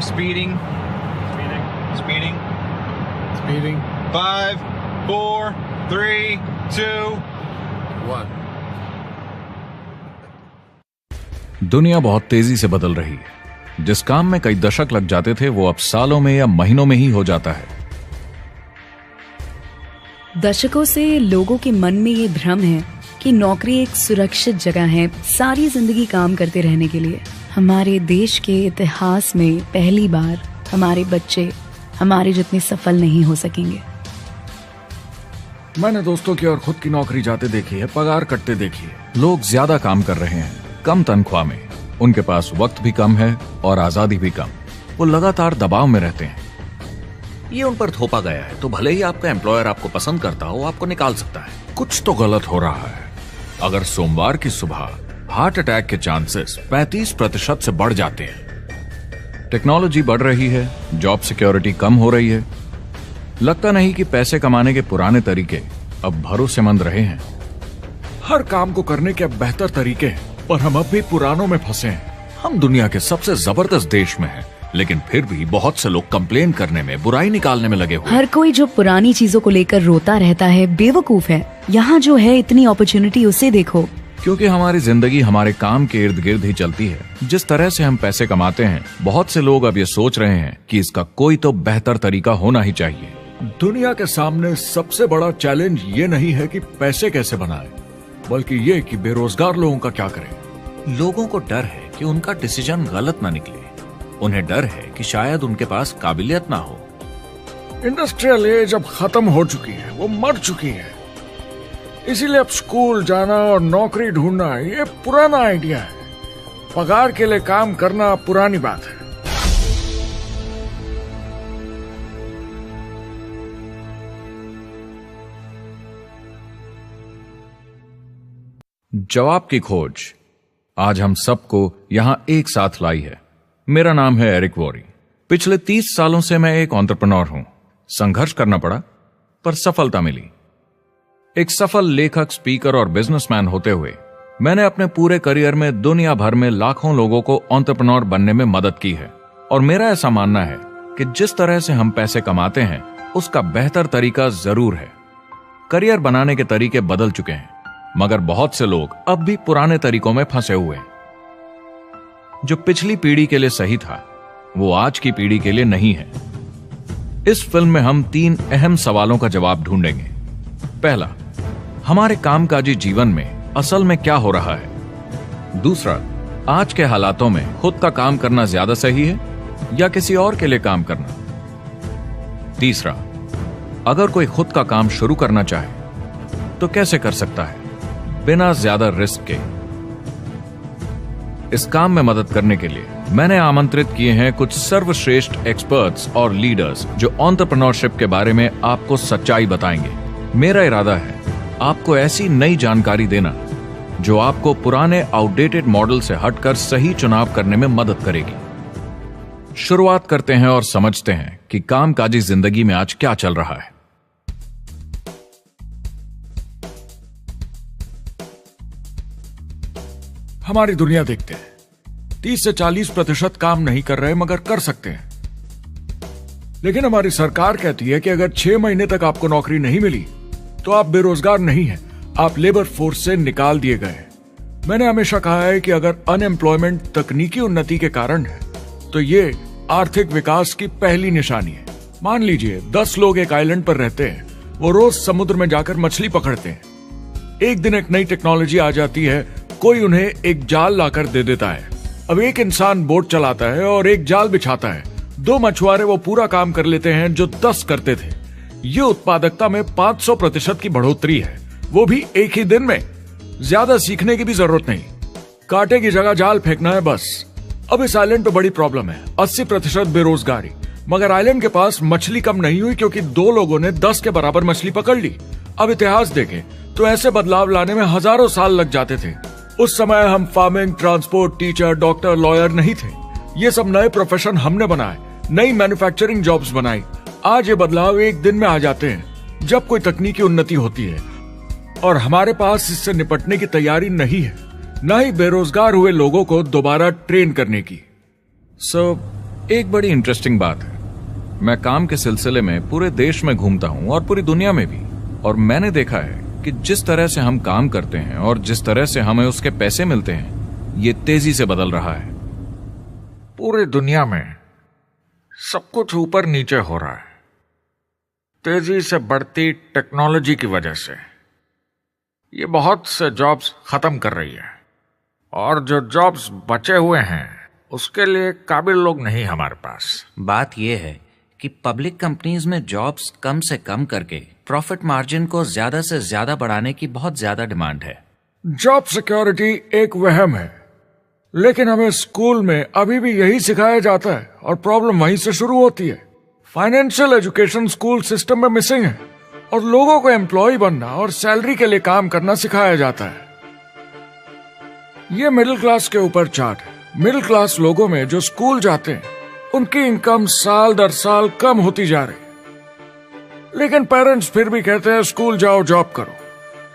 speeding. Speeding. 5, 4, 3, 2, 1. दुनिया बहुत तेजी से बदल रही है। जिस काम में कई दशक लग जाते थे वो अब सालों में या महीनों में ही हो जाता है। दशकों से लोगों के मन में ये भ्रम है कि नौकरी एक सुरक्षित जगह है सारी जिंदगी काम करते रहने के लिए। हमारे देश के इतिहास में पहली बार हमारे बच्चे हमारे जितने सफल नहीं हो सकेंगे। मैंने दोस्तों की और खुद की नौकरी जाते देखी है, पगार कटते देखी है। लोग ज्यादा काम कर रहे हैं कम तनख्वाह में, उनके पास वक्त भी कम है और आजादी भी कम। वो लगातार दबाव में रहते हैं। ये उन पर थोपा गया है तो भले ही आपका एम्प्लॉयर आपको पसंद करता हो, आपको निकाल सकता है। कुछ तो गलत हो रहा है। अगर सोमवार की सुबह हार्ट अटैक के चांसेस 35% से बढ़ जाते हैं। टेक्नोलॉजी बढ़ रही है, जॉब सिक्योरिटी कम हो रही है। लगता नहीं कि पैसे कमाने के पुराने तरीके अब भरोसेमंद रहे हैं। हर काम को करने के अब बेहतर तरीके हैं, पर हम अब भी पुरानों में फंसे हैं। हम दुनिया के सबसे जबरदस्त देश में हैं, लेकिन फिर भी बहुत से लोग कंप्लेन करने में, बुराई निकालने में लगे हुए। हर कोई जो पुरानी चीजों को लेकर रोता रहता है बेवकूफ है। यहाँ जो है इतनी अपॉर्चुनिटी उसे देखो। क्योंकि हमारी जिंदगी हमारे काम के इर्द गिर्द ही चलती है। जिस तरह से हम पैसे कमाते हैं, बहुत से लोग अब ये सोच रहे हैं कि इसका कोई तो बेहतर तरीका होना ही चाहिए। दुनिया के सामने सबसे बड़ा चैलेंज ये नहीं है कि पैसे कैसे बनाएं, बल्कि ये कि बेरोजगार लोगों का क्या करें। लोगों को डर है कि उनका डिसीजन गलत ना निकले। उन्हें डर है कि शायद उनके पास काबिलियत ना हो। इंडस्ट्रियल एज अब खत्म हो चुकी है, वो मर चुकी है। इसीलिए अब स्कूल जाना और नौकरी ढूंढना ये पुराना आइडिया है। पगार के लिए काम करना पुरानी बात है। जवाब की खोज आज हम सबको यहां एक साथ लाई है। मेरा नाम है एरिक वॉरी। पिछले 30 सालों से मैं एक एंटरप्रेन्योर हूं। संघर्ष करना पड़ा, पर सफलता मिली। एक सफल लेखक, स्पीकर और बिजनेसमैन होते हुए मैंने अपने पूरे करियर में दुनिया भर में लाखों लोगों को एंटरप्रेन्योर बनने में मदद की है। और मेरा ऐसा मानना है कि जिस तरह से हम पैसे कमाते हैं उसका बेहतर तरीका जरूर है। करियर बनाने के तरीके बदल चुके हैं, मगर बहुत से लोग अब भी पुराने तरीकों में फंसे हुए हैं। जो पिछली पीढ़ी के लिए सही था वो आज की पीढ़ी के लिए नहीं है। इस फिल्म में हम 3 अहम सवालों का जवाब ढूंढेंगे। पहला, हमारे कामकाजी जीवन में असल में क्या हो रहा है। दूसरा, आज के हालातों में खुद का काम करना ज्यादा सही है या किसी और के लिए काम करना। तीसरा, अगर कोई खुद का काम शुरू करना चाहे तो कैसे कर सकता है बिना ज्यादा रिस्क के। इस काम में मदद करने के लिए मैंने आमंत्रित किए हैं कुछ सर्वश्रेष्ठ एक्सपर्ट्स और लीडर्स जो एंटरप्रेन्योरशिप के बारे में आपको सच्चाई बताएंगे। मेरा इरादा है आपको ऐसी नई जानकारी देना जो आपको पुराने आउटडेटेड मॉडल से हटकर सही चुनाव करने में मदद करेगी। शुरुआत करते हैं और समझते हैं कि कामकाजी जिंदगी में आज क्या चल रहा है। हमारी दुनिया देखते हैं 30 से 40% काम नहीं कर रहे मगर कर सकते हैं। लेकिन हमारी सरकार कहती है कि अगर 6 महीने तक आपको नौकरी नहीं मिली तो आप बेरोजगार नहीं हैं, आप लेबर फोर्स से निकाल दिए गए। मैंने हमेशा कहा है कि अगर अनएम्प्लॉयमेंट तकनीकी उन्नति के कारण है तो ये आर्थिक विकास की पहली निशानी है। मान लीजिए 10 लोग एक आइलैंड पर रहते हैं, वो रोज समुद्र में जाकर मछली पकड़ते हैं। एक दिन एक नई टेक्नोलॉजी आ जाती है, कोई उन्हें एक जाल लाकर दे देता है। अब एक इंसान बोट चलाता है और एक जाल बिछाता है। 2 मछुआरे वो पूरा काम कर लेते हैं जो 10 करते थे। ये उत्पादकता में 500% की बढ़ोतरी है, वो भी एक ही दिन में। ज्यादा सीखने की भी जरूरत नहीं, कांटे की जगह जाल फेंकना है बस। अब इस आइलैंड पे बड़ी प्रॉब्लम है, 80% बेरोजगारी। मगर आइलैंड के पास मछली कम नहीं हुई क्योंकि 2 लोगों ने 10 के बराबर मछली पकड़ ली। अब इतिहास देखें तो ऐसे बदलाव लाने में हजारों साल लग जाते थे। उस समय हम farming, transport, teacher, doctor, lawyer नहीं थे। ये सब नए प्रोफेशन हमने बनाए, नई मैन्युफैक्चरिंग जॉब्स बनाई। आज ये बदलाव एक दिन में आ जाते हैं जब कोई तकनीकी उन्नति होती है, और हमारे पास इससे निपटने की तैयारी नहीं है, न ही बेरोजगार हुए लोगों को दोबारा ट्रेन करने की। एक बड़ी इंटरेस्टिंग बात है, मैं काम के सिलसिले में पूरे देश में घूमता हूं और पूरी दुनिया में भी, और मैंने देखा है कि जिस तरह से हम काम करते हैं और जिस तरह से हमें उसके पैसे मिलते हैं, ये तेजी से बदल रहा है। पूरी दुनिया में सब कुछ ऊपर नीचे हो रहा है, तेजी से बढ़ती टेक्नोलॉजी की वजह से। ये बहुत से जॉब्स खत्म कर रही है, और जो जॉब्स बचे हुए हैं उसके लिए काबिल लोग नहीं हमारे पास। बात यह है कि पब्लिक कंपनीज में जॉब्स कम से कम करके प्रॉफिट मार्जिन को ज्यादा से ज्यादा बढ़ाने की बहुत ज्यादा डिमांड है। जॉब सिक्योरिटी एक वहम है, लेकिन हमें स्कूल में अभी भी यही सिखाया जाता है और प्रॉब्लम वहीं से शुरू होती है। फाइनेंशियल एजुकेशन स्कूल सिस्टम में मिसिंग है और लोगों को एम्प्लॉय बनना और सैलरी के लिए काम करना सिखाया जाता है। ये मिडिल क्लास के ऊपर चार्ट है। मिडिल क्लास लोगों में जो स्कूल जाते हैं उनकी इनकम साल दर साल कम होती जा रही है, लेकिन पेरेंट्स फिर भी कहते हैं स्कूल जाओ, जॉब करो।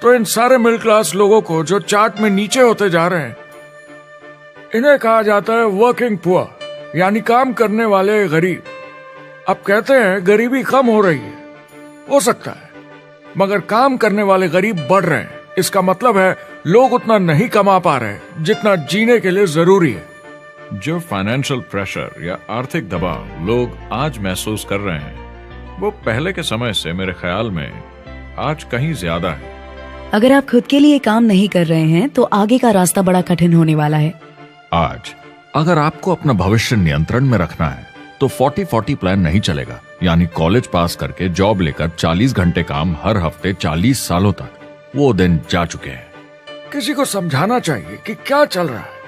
तो इन सारे मिडिल क्लास लोगों को जो चार्ट में नीचे होते जा रहे हैं, इन्हें कहा जाता है वर्किंग पुअर, यानी काम करने वाले गरीब। अब कहते हैं गरीबी कम हो रही है, हो सकता है, मगर काम करने वाले गरीब बढ़ रहे हैं। इसका मतलब है लोग उतना नहीं कमा पा रहे जितना जीने के लिए जरूरी है। जो फाइनेंशियल प्रेशर या आर्थिक दबाव लोग आज महसूस कर रहे हैं, वो पहले के समय से मेरे ख्याल में आज कहीं ज्यादा है। अगर आप खुद के लिए काम नहीं कर रहे हैं तो आगे का रास्ता बड़ा कठिन होने वाला है। आज अगर आपको अपना भविष्य नियंत्रण में रखना है तो 40-40 प्लान नहीं चलेगा, यानी कॉलेज पास करके जॉब लेकर 40 घंटे काम हर हफ्ते 40 सालों तक, वो दिन जा चुके हैं। किसी को समझाना चाहिए कि क्या चल रहा है,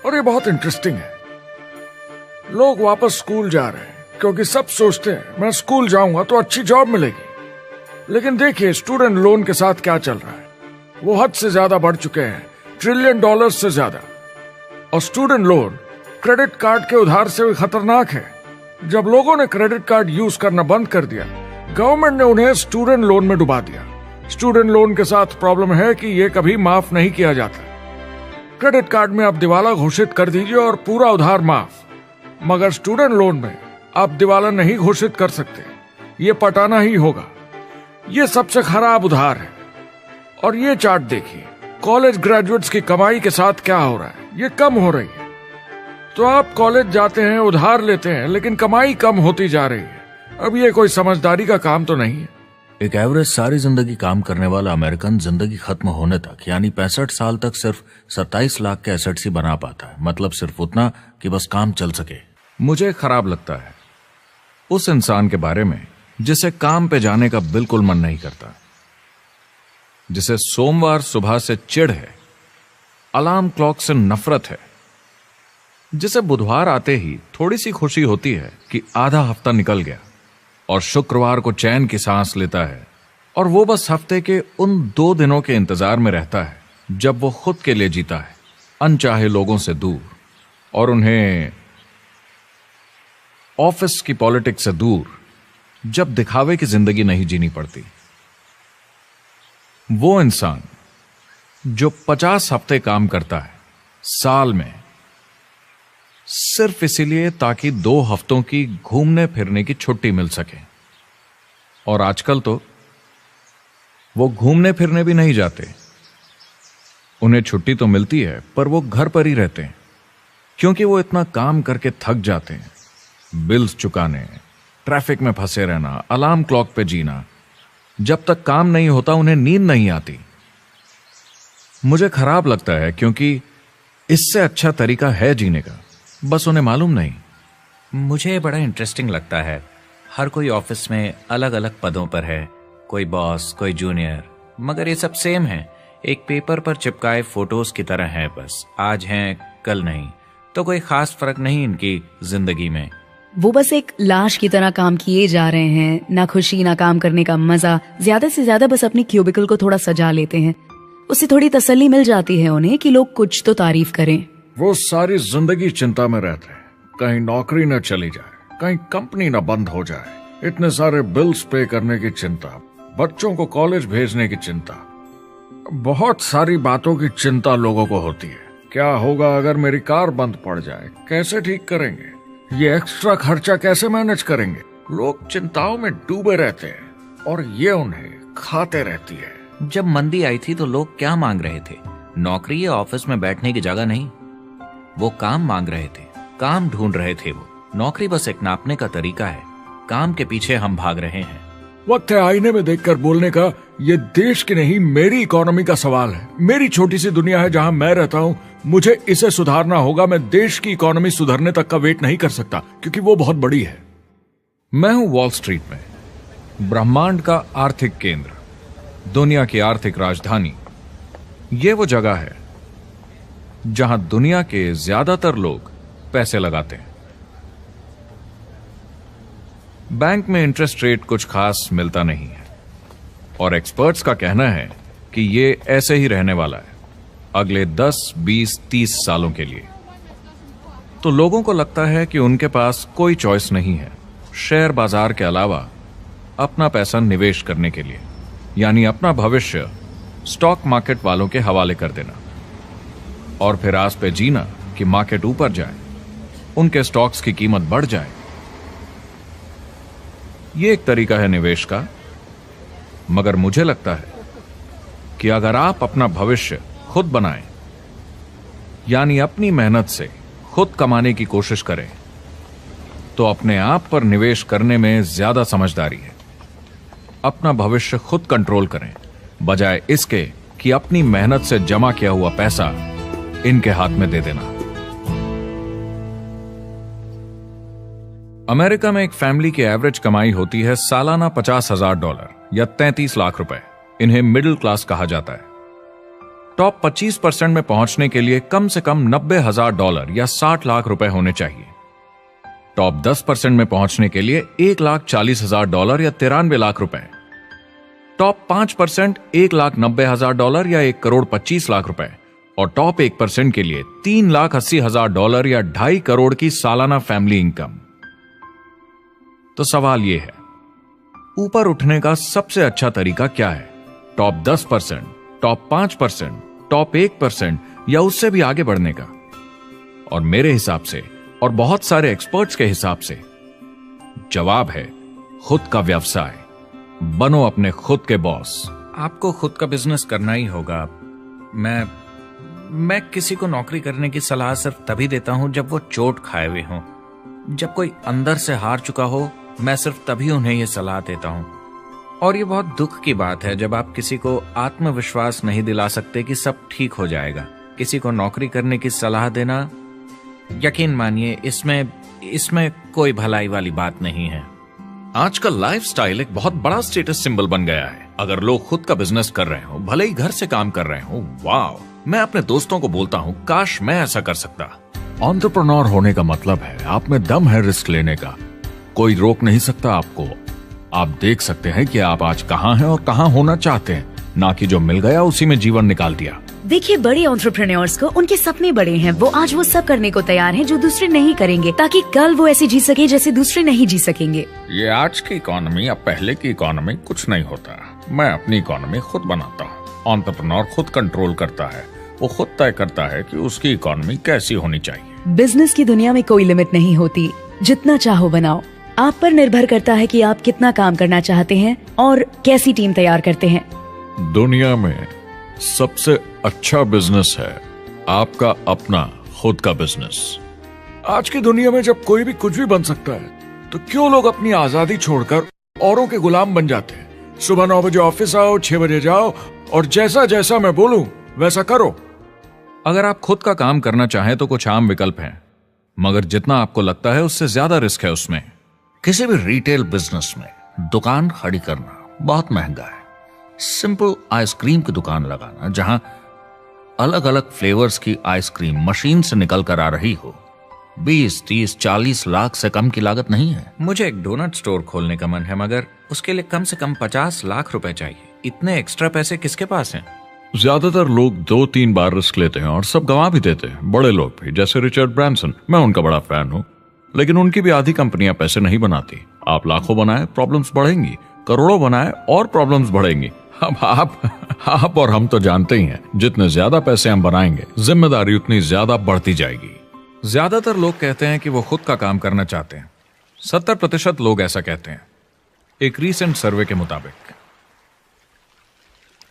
और ये बहुत इंटरेस्टिंग है। लोग वापस स्कूल जा रहे हैं क्योंकि सब सोचते हैं मैं स्कूल जाऊंगा तो अच्छी जॉब मिलेगी। लेकिन देखिए स्टूडेंट लोन के साथ क्या चल रहा है, वो हद से ज्यादा बढ़ चुके हैं, $1 ट्रिलियन से ज्यादा। और स्टूडेंट लोन क्रेडिट कार्ड के उधार से भी खतरनाक है। जब लोगों ने क्रेडिट कार्ड यूज करना बंद कर दिया, गवर्नमेंट ने उन्हें स्टूडेंट लोन में डुबा दिया। स्टूडेंट लोन के साथ प्रॉब्लम है कि ये कभी माफ नहीं किया जाता। क्रेडिट कार्ड में आप दिवाला घोषित कर दीजिए और पूरा उधार माफ, मगर स्टूडेंट लोन में आप दिवाला नहीं घोषित कर सकते, ये पटाना ही होगा। ये सबसे खराब उधार है। और ये चार्ट देखिए, कॉलेज ग्रेजुएट्स की कमाई के साथ क्या हो रहा है, ये कम हो रही है। तो आप कॉलेज जाते हैं, उधार लेते हैं, लेकिन कमाई कम होती जा रही है। अब ये कोई समझदारी का काम तो नहीं है। एक एवरेज सारी जिंदगी काम करने वाला अमेरिकन जिंदगी खत्म होने तक, यानी 65 साल तक सिर्फ 27 लाख के एसेट्स ही बना पाता है। मतलब सिर्फ उतना कि बस काम चल सके। मुझे खराब लगता है उस इंसान के बारे में जिसे काम पे जाने का बिल्कुल मन नहीं करता, जिसे सोमवार सुबह से चिढ़ है, अलार्म क्लॉक से नफरत है, जिसे बुधवार आते ही थोड़ी सी खुशी होती है कि आधा हफ्ता निकल गया, और शुक्रवार को चैन की सांस लेता है, और वो बस हफ्ते के उन 2 दिनों के इंतजार में रहता है जब वो खुद के लिए जीता है, अनचाहे लोगों से दूर, और उन्हें ऑफिस की पॉलिटिक्स से दूर, जब दिखावे की जिंदगी नहीं जीनी पड़ती। वो इंसान जो 50 हफ्ते काम करता है साल में, सिर्फ इसीलिए ताकि 2 हफ्तों की घूमने फिरने की छुट्टी मिल सके। और आजकल तो वो घूमने फिरने भी नहीं जाते। उन्हें छुट्टी तो मिलती है पर वो घर पर ही रहते हैं, क्योंकि वो इतना काम करके थक जाते हैं। बिल्स चुकाने, ट्रैफिक में फंसे रहना, अलार्म क्लॉक पे जीना, जब तक काम नहीं होता उन्हें नींद नहीं आती। मुझे खराब लगता है क्योंकि इससे अच्छा तरीका है जीने का, बस उन्हें मालूम नहीं। मुझे बड़ा इंटरेस्टिंग लगता है, हर कोई ऑफिस में अलग अलग पदों पर है, कोई बॉस, कोई जूनियर, मगर ये सब सेम है, एक पेपर पर चिपकाए फोटोज की तरह है। बस आज हैं कल नहीं, तो कोई खास फर्क नहीं इनकी जिंदगी में। वो बस एक लाश की तरह काम किए जा रहे हैं, ना खुशी ना काम करने का मजा। ज्यादा से ज्यादा बस अपनी क्यूबिकल को थोड़ा सजा लेते हैं, उससे थोड़ी तसल्ली मिल जाती है उन्हें कि लोग कुछ तो तारीफ करें। वो सारी जिंदगी चिंता में रहते हैं, कहीं नौकरी न चली जाए, कहीं कंपनी न बंद हो जाए, इतने सारे बिल्स पे करने की चिंता, बच्चों को कॉलेज भेजने की चिंता, बहुत सारी बातों की चिंता लोगों को होती है। क्या होगा अगर मेरी कार बंद पड़ जाए, कैसे ठीक करेंगे, ये एक्स्ट्रा खर्चा कैसे मैनेज करेंगे? लोग चिंताओं में डूबे रहते हैं और ये उन्हें खाते रहती है। जब मंदी आई थी तो लोग क्या मांग रहे थे? नौकरी या ऑफिस में बैठने की जगह नहीं, वो काम मांग रहे थे, काम ढूंढ रहे थे। वो नौकरी बस एक नापने का तरीका है, काम के पीछे हम भाग रहे हैं। वक्त है आईने में देखकर बोलने का। ये देश की नहीं, मेरी इकोनॉमी का सवाल है। मेरी छोटी सी दुनिया है जहां मैं रहता हूं, मुझे इसे सुधारना होगा। मैं देश की इकोनॉमी सुधरने तक का वेट नहीं कर सकता, क्योंकि वो बहुत बड़ी है। मैं हूं वॉल स्ट्रीट में, ब्रह्मांड का आर्थिक केंद्र, दुनिया की आर्थिक राजधानी। ये वो जगह है जहां दुनिया के ज्यादातर लोग पैसे लगाते हैं। बैंक में इंटरेस्ट रेट कुछ खास मिलता नहीं है और एक्सपर्ट्स का कहना है कि ये ऐसे ही रहने वाला है अगले 10, 20, 30 सालों के लिए। तो लोगों को लगता है कि उनके पास कोई चॉइस नहीं है शेयर बाजार के अलावा अपना पैसा निवेश करने के लिए, यानी अपना भविष्य स्टॉक मार्केट वालों के हवाले कर देना और फिर आस पे जीना कि मार्केट ऊपर जाए, उनके स्टॉक्स की कीमत बढ़ जाए। ये एक तरीका है निवेश का, मगर मुझे लगता है कि अगर आप अपना भविष्य खुद बनाएं, यानी अपनी मेहनत से खुद कमाने की कोशिश करें, तो अपने आप पर निवेश करने में ज्यादा समझदारी है। अपना भविष्य खुद कंट्रोल करें, बजाय इसके कि अपनी मेहनत से जमा किया हुआ पैसा इनके हाथ में दे देना। अमेरिका में एक फैमिली की एवरेज कमाई होती है सालाना $50,000 या 33 लाख रुपए। इन्हें मिडिल क्लास कहा जाता है। टॉप 25% में पहुंचने के लिए कम से कम $90,000 या 60 लाख रुपए होने चाहिए। टॉप 10% में पहुंचने के लिए $1,40,000 या 93 लाख रुपए। टॉप 5% $1,90,000 या 1,25 लाख रुपए और टॉप 1% के लिए $3,80,000 या 2.5 करोड़ की सालाना फैमिली इनकम। तो सवाल यह है, ऊपर उठने का सबसे अच्छा तरीका क्या है? टॉप 10%, टॉप 5%, टॉप 1% या उससे भी आगे बढ़ने का? और मेरे हिसाब से और बहुत सारे एक्सपर्ट्स के हिसाब से जवाब है खुद का व्यवसाय। बनो अपने खुद के बॉस। आपको खुद का बिजनेस करना ही होगा। मैं किसी को नौकरी करने की सलाह सिर्फ तभी देता हूं जब वो चोट खाए हुए हों। जब कोई अंदर से हार चुका हो, मैं सिर्फ तभी उन्हें यह सलाह देता हूं। और ये बहुत दुख की बात है जब आप किसी को आत्मविश्वास नहीं दिला सकते कि सब ठीक हो जाएगा। किसी को नौकरी करने की सलाह देना, यकीन मानिए, इसमें कोई भलाई वाली बात नहीं है। आजकल लाइफस्टाइल एक बहुत बड़ा स्टेटस सिंबल बन गया है। अगर लोग खुद का बिजनेस कर रहे हो, भले ही घर से काम कर रहे हो, वाह! मैं अपने दोस्तों को बोलता हूँ, काश मैं ऐसा कर सकता। एंटरप्रेन्योर होने का मतलब है आप में दम है रिस्क लेने का। कोई रोक नहीं सकता आपको। आप देख सकते हैं कि आप आज कहाँ हैं और कहाँ होना चाहते हैं, ना कि जो मिल गया उसी में जीवन निकाल दिया। देखिए, बड़े एंटरप्रेन्योर्स को उनके सपने बड़े हैं। वो आज वो सब करने को तैयार हैं जो दूसरे नहीं करेंगे, ताकि कल वो ऐसे जी सके जैसे दूसरे नहीं जी सकेंगे। ये आज की इकोनॉमी अब पहले की इकोनॉमी कुछ नहीं होता। मैं अपनी इकोनॉमी खुद बनाता हूँ। एंटरप्रेन्योर खुद कंट्रोल करता है। वो खुद तय करता है कि उसकी इकोनॉमी कैसी होनी चाहिए। बिजनेस की दुनिया में कोई लिमिट नहीं होती। जितना चाहो बनाओ। आप पर निर्भर करता है कि आप कितना काम करना चाहते हैं और कैसी टीम तैयार करते हैं। दुनिया में सबसे अच्छा बिजनेस है आपका अपना खुद का बिजनेस। आज की दुनिया में जब कोई भी कुछ भी बन सकता है, तो क्यों लोग अपनी आजादी छोड़कर औरों के गुलाम बन जाते हैं? सुबह 9 बजे ऑफिस आओ, 6 बजे जाओ और जैसा जैसा मैं बोलूं वैसा करो। अगर आप खुद का काम करना चाहें तो कुछ आम विकल्प हैं, मगर जितना आपको लगता है उससे ज्यादा रिस्क है उसमें। किसी भी रिटेल बिजनेस में दुकान खड़ी करना बहुत महंगा है। सिंपल आइसक्रीम की दुकान लगाना जहां अलग अलग फ्लेवर्स की आइसक्रीम मशीन से निकल कर आ रही हो, 20, 30, 40 लाख से कम की लागत नहीं है। मुझे एक डोनट स्टोर खोलने का मन है, मगर उसके लिए कम से कम 50 लाख रुपए चाहिए। इतने एक्स्ट्रा पैसे किसके पास हैं? ज्यादातर लोग 2-3 बार रिस्क लेते हैं और सब गंवा भी देते हैं। बड़े लोग भी, जैसे रिचर्ड ब्रांसन। मैं उनका बड़ा फैन हूँ, लेकिन उनकी भी आधी कंपनियां पैसे नहीं बनाती। आप लाखों बनाए, प्रॉब्लम्स बढ़ेंगी। करोड़ों बनाए और प्रॉब्लम्स बढ़ेंगी। अब आप और हम तो जानते ही हैं, जितने ज्यादा पैसे हम बनाएंगे, जिम्मेदारी उतनी ज्यादा बढ़ती जाएगी। ज्यादातर लोग कहते हैं कि वो खुद का काम करना चाहते हैं। 70% लोग ऐसा कहते हैं, एक रीसेंट सर्वे के मुताबिक।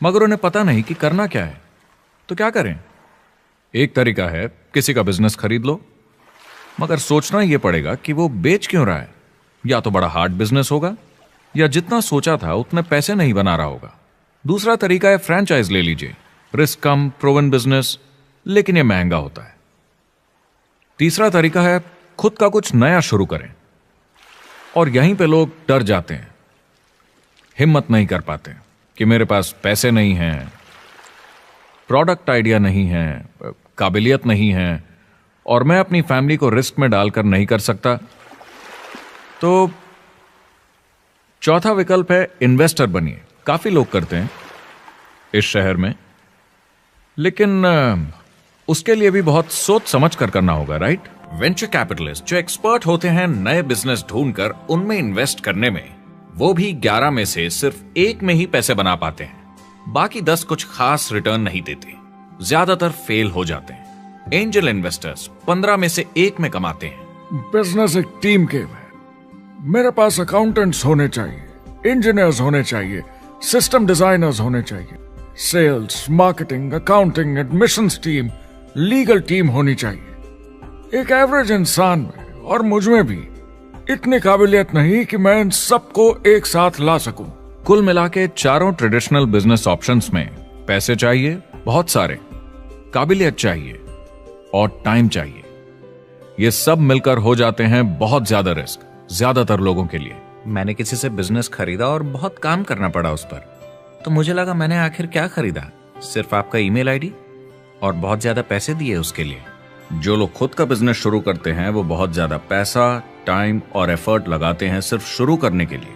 मगर उन्हें पता नहीं कि करना क्या है। तो क्या करें? एक तरीका है किसी का बिजनेस खरीद लो, मगर सोचना यह पड़ेगा कि वो बेच क्यों रहा है। या तो बड़ा हार्ड बिजनेस होगा, या जितना सोचा था उतने पैसे नहीं बना रहा होगा। दूसरा तरीका है फ्रेंचाइज ले लीजिए, रिस्क कम, प्रूवन बिजनेस, लेकिन यह महंगा होता है। तीसरा तरीका है खुद का कुछ नया शुरू करें, और यहीं पे लोग डर जाते हैं, हिम्मत नहीं कर पाते कि मेरे पास पैसे नहीं हैं, प्रोडक्ट आइडिया नहीं है, काबिलियत नहीं है, और मैं अपनी फैमिली को रिस्क में डालकर नहीं कर सकता। तो चौथा विकल्प है इन्वेस्टर बनिए। काफी लोग करते हैं इस शहर में, लेकिन उसके लिए भी बहुत सोच समझ कर करना होगा, राइट? वेंचर कैपिटलिस्ट जो एक्सपर्ट होते हैं नए बिजनेस ढूंढकर उनमें इन्वेस्ट करने में, वो भी 11 में से सिर्फ 1 में ही पैसे बना पाते हैं। बाकी 10 कुछ खास रिटर्न नहीं देते, ज्यादातर फेल हो जाते हैं। एंजल इन्वेस्टर्स 15 में से 1 में कमाते हैं। बिजनेस एक टीम गेम है। मेरे पास अकाउंटेंट्स होने चाहिए, इंजीनियर्स होने चाहिए, सिस्टम डिजाइनर्स होने चाहिए, sales, marketing, accounting, admissions team, legal team होनी चाहिए। एक एवरेज इंसान में और मुझ में भी इतनी काबिलियत नहीं कि मैं इन सबको एक साथ ला सकूं। कुल मिला के चारों ट्रेडिशनल बिजनेस ऑप्शंस में पैसे चाहिए बहुत सारे, काबिलियत चाहिए और टाइम चाहिए। ये सब मिलकर हो जाते हैं बहुत ज्यादा रिस्क ज्यादातर लोगों के लिए। मैंने किसी से बिजनेस खरीदा और बहुत काम करना पड़ा उस पर, तो मुझे लगा मैंने आखिर क्या खरीदा, सिर्फ आपका ईमेल आईडी, और बहुत ज्यादा पैसे दिए उसके लिए। जो लोग खुद का बिजनेस शुरू करते हैं वो बहुत ज्यादा पैसा, टाइम और एफर्ट लगाते हैं सिर्फ शुरू करने के लिए,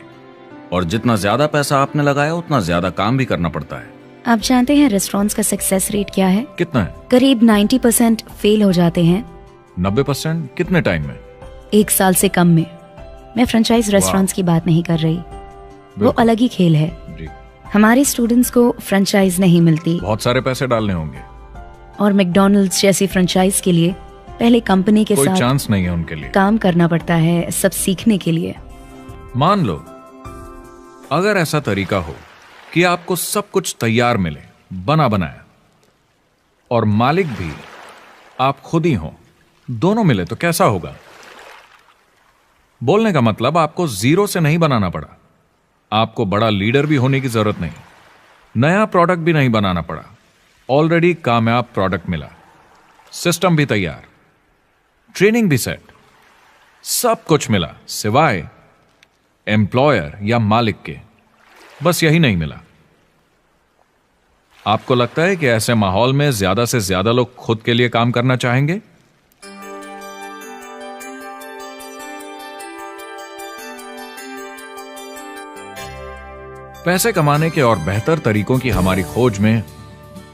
और जितना ज्यादा पैसा आपने लगाया उतना ज्यादा काम भी करना पड़ता है। आप जानते हैं रेस्टोरेंट्स का सक्सेस रेट क्या है? कितना है? करीब 90% फेल हो जाते हैं। 90%? कितने टाइम में? 1 साल से कम में। मैं फ्रेंचाइज रेस्टोरेंट्स की बात नहीं कर रही, वो अलग ही खेल है। जी। हमारे स्टूडेंट्स को फ्रेंचाइज नहीं मिलती, बहुत सारे पैसे डालने होंगे, और मैकडॉनल्ड्स जैसी फ्रेंचाइज के लिए पहले कंपनी के कोई साथ चांस नहीं है उनके लिए। काम करना पड़ता है सब सीखने के लिए। मान लो अगर ऐसा तरीका हो कि आपको सब कुछ तैयार मिले, बना बनाया, और मालिक भी आप खुद ही हो, दोनों मिले, तो कैसा होगा? बोलने का मतलब आपको जीरो से नहीं बनाना पड़ा, आपको बड़ा लीडर भी होने की जरूरत नहीं, नया प्रोडक्ट भी नहीं बनाना पड़ा, ऑलरेडी कामयाब प्रोडक्ट मिला, सिस्टम भी तैयार, ट्रेनिंग भी सेट, सब कुछ मिला सिवाय एम्प्लॉयर या मालिक के। बस यही नहीं मिला। आपको लगता है कि ऐसे माहौल में ज्यादा से ज्यादा लोग खुद के लिए काम करना चाहेंगे? पैसे कमाने के और बेहतर तरीकों की हमारी खोज में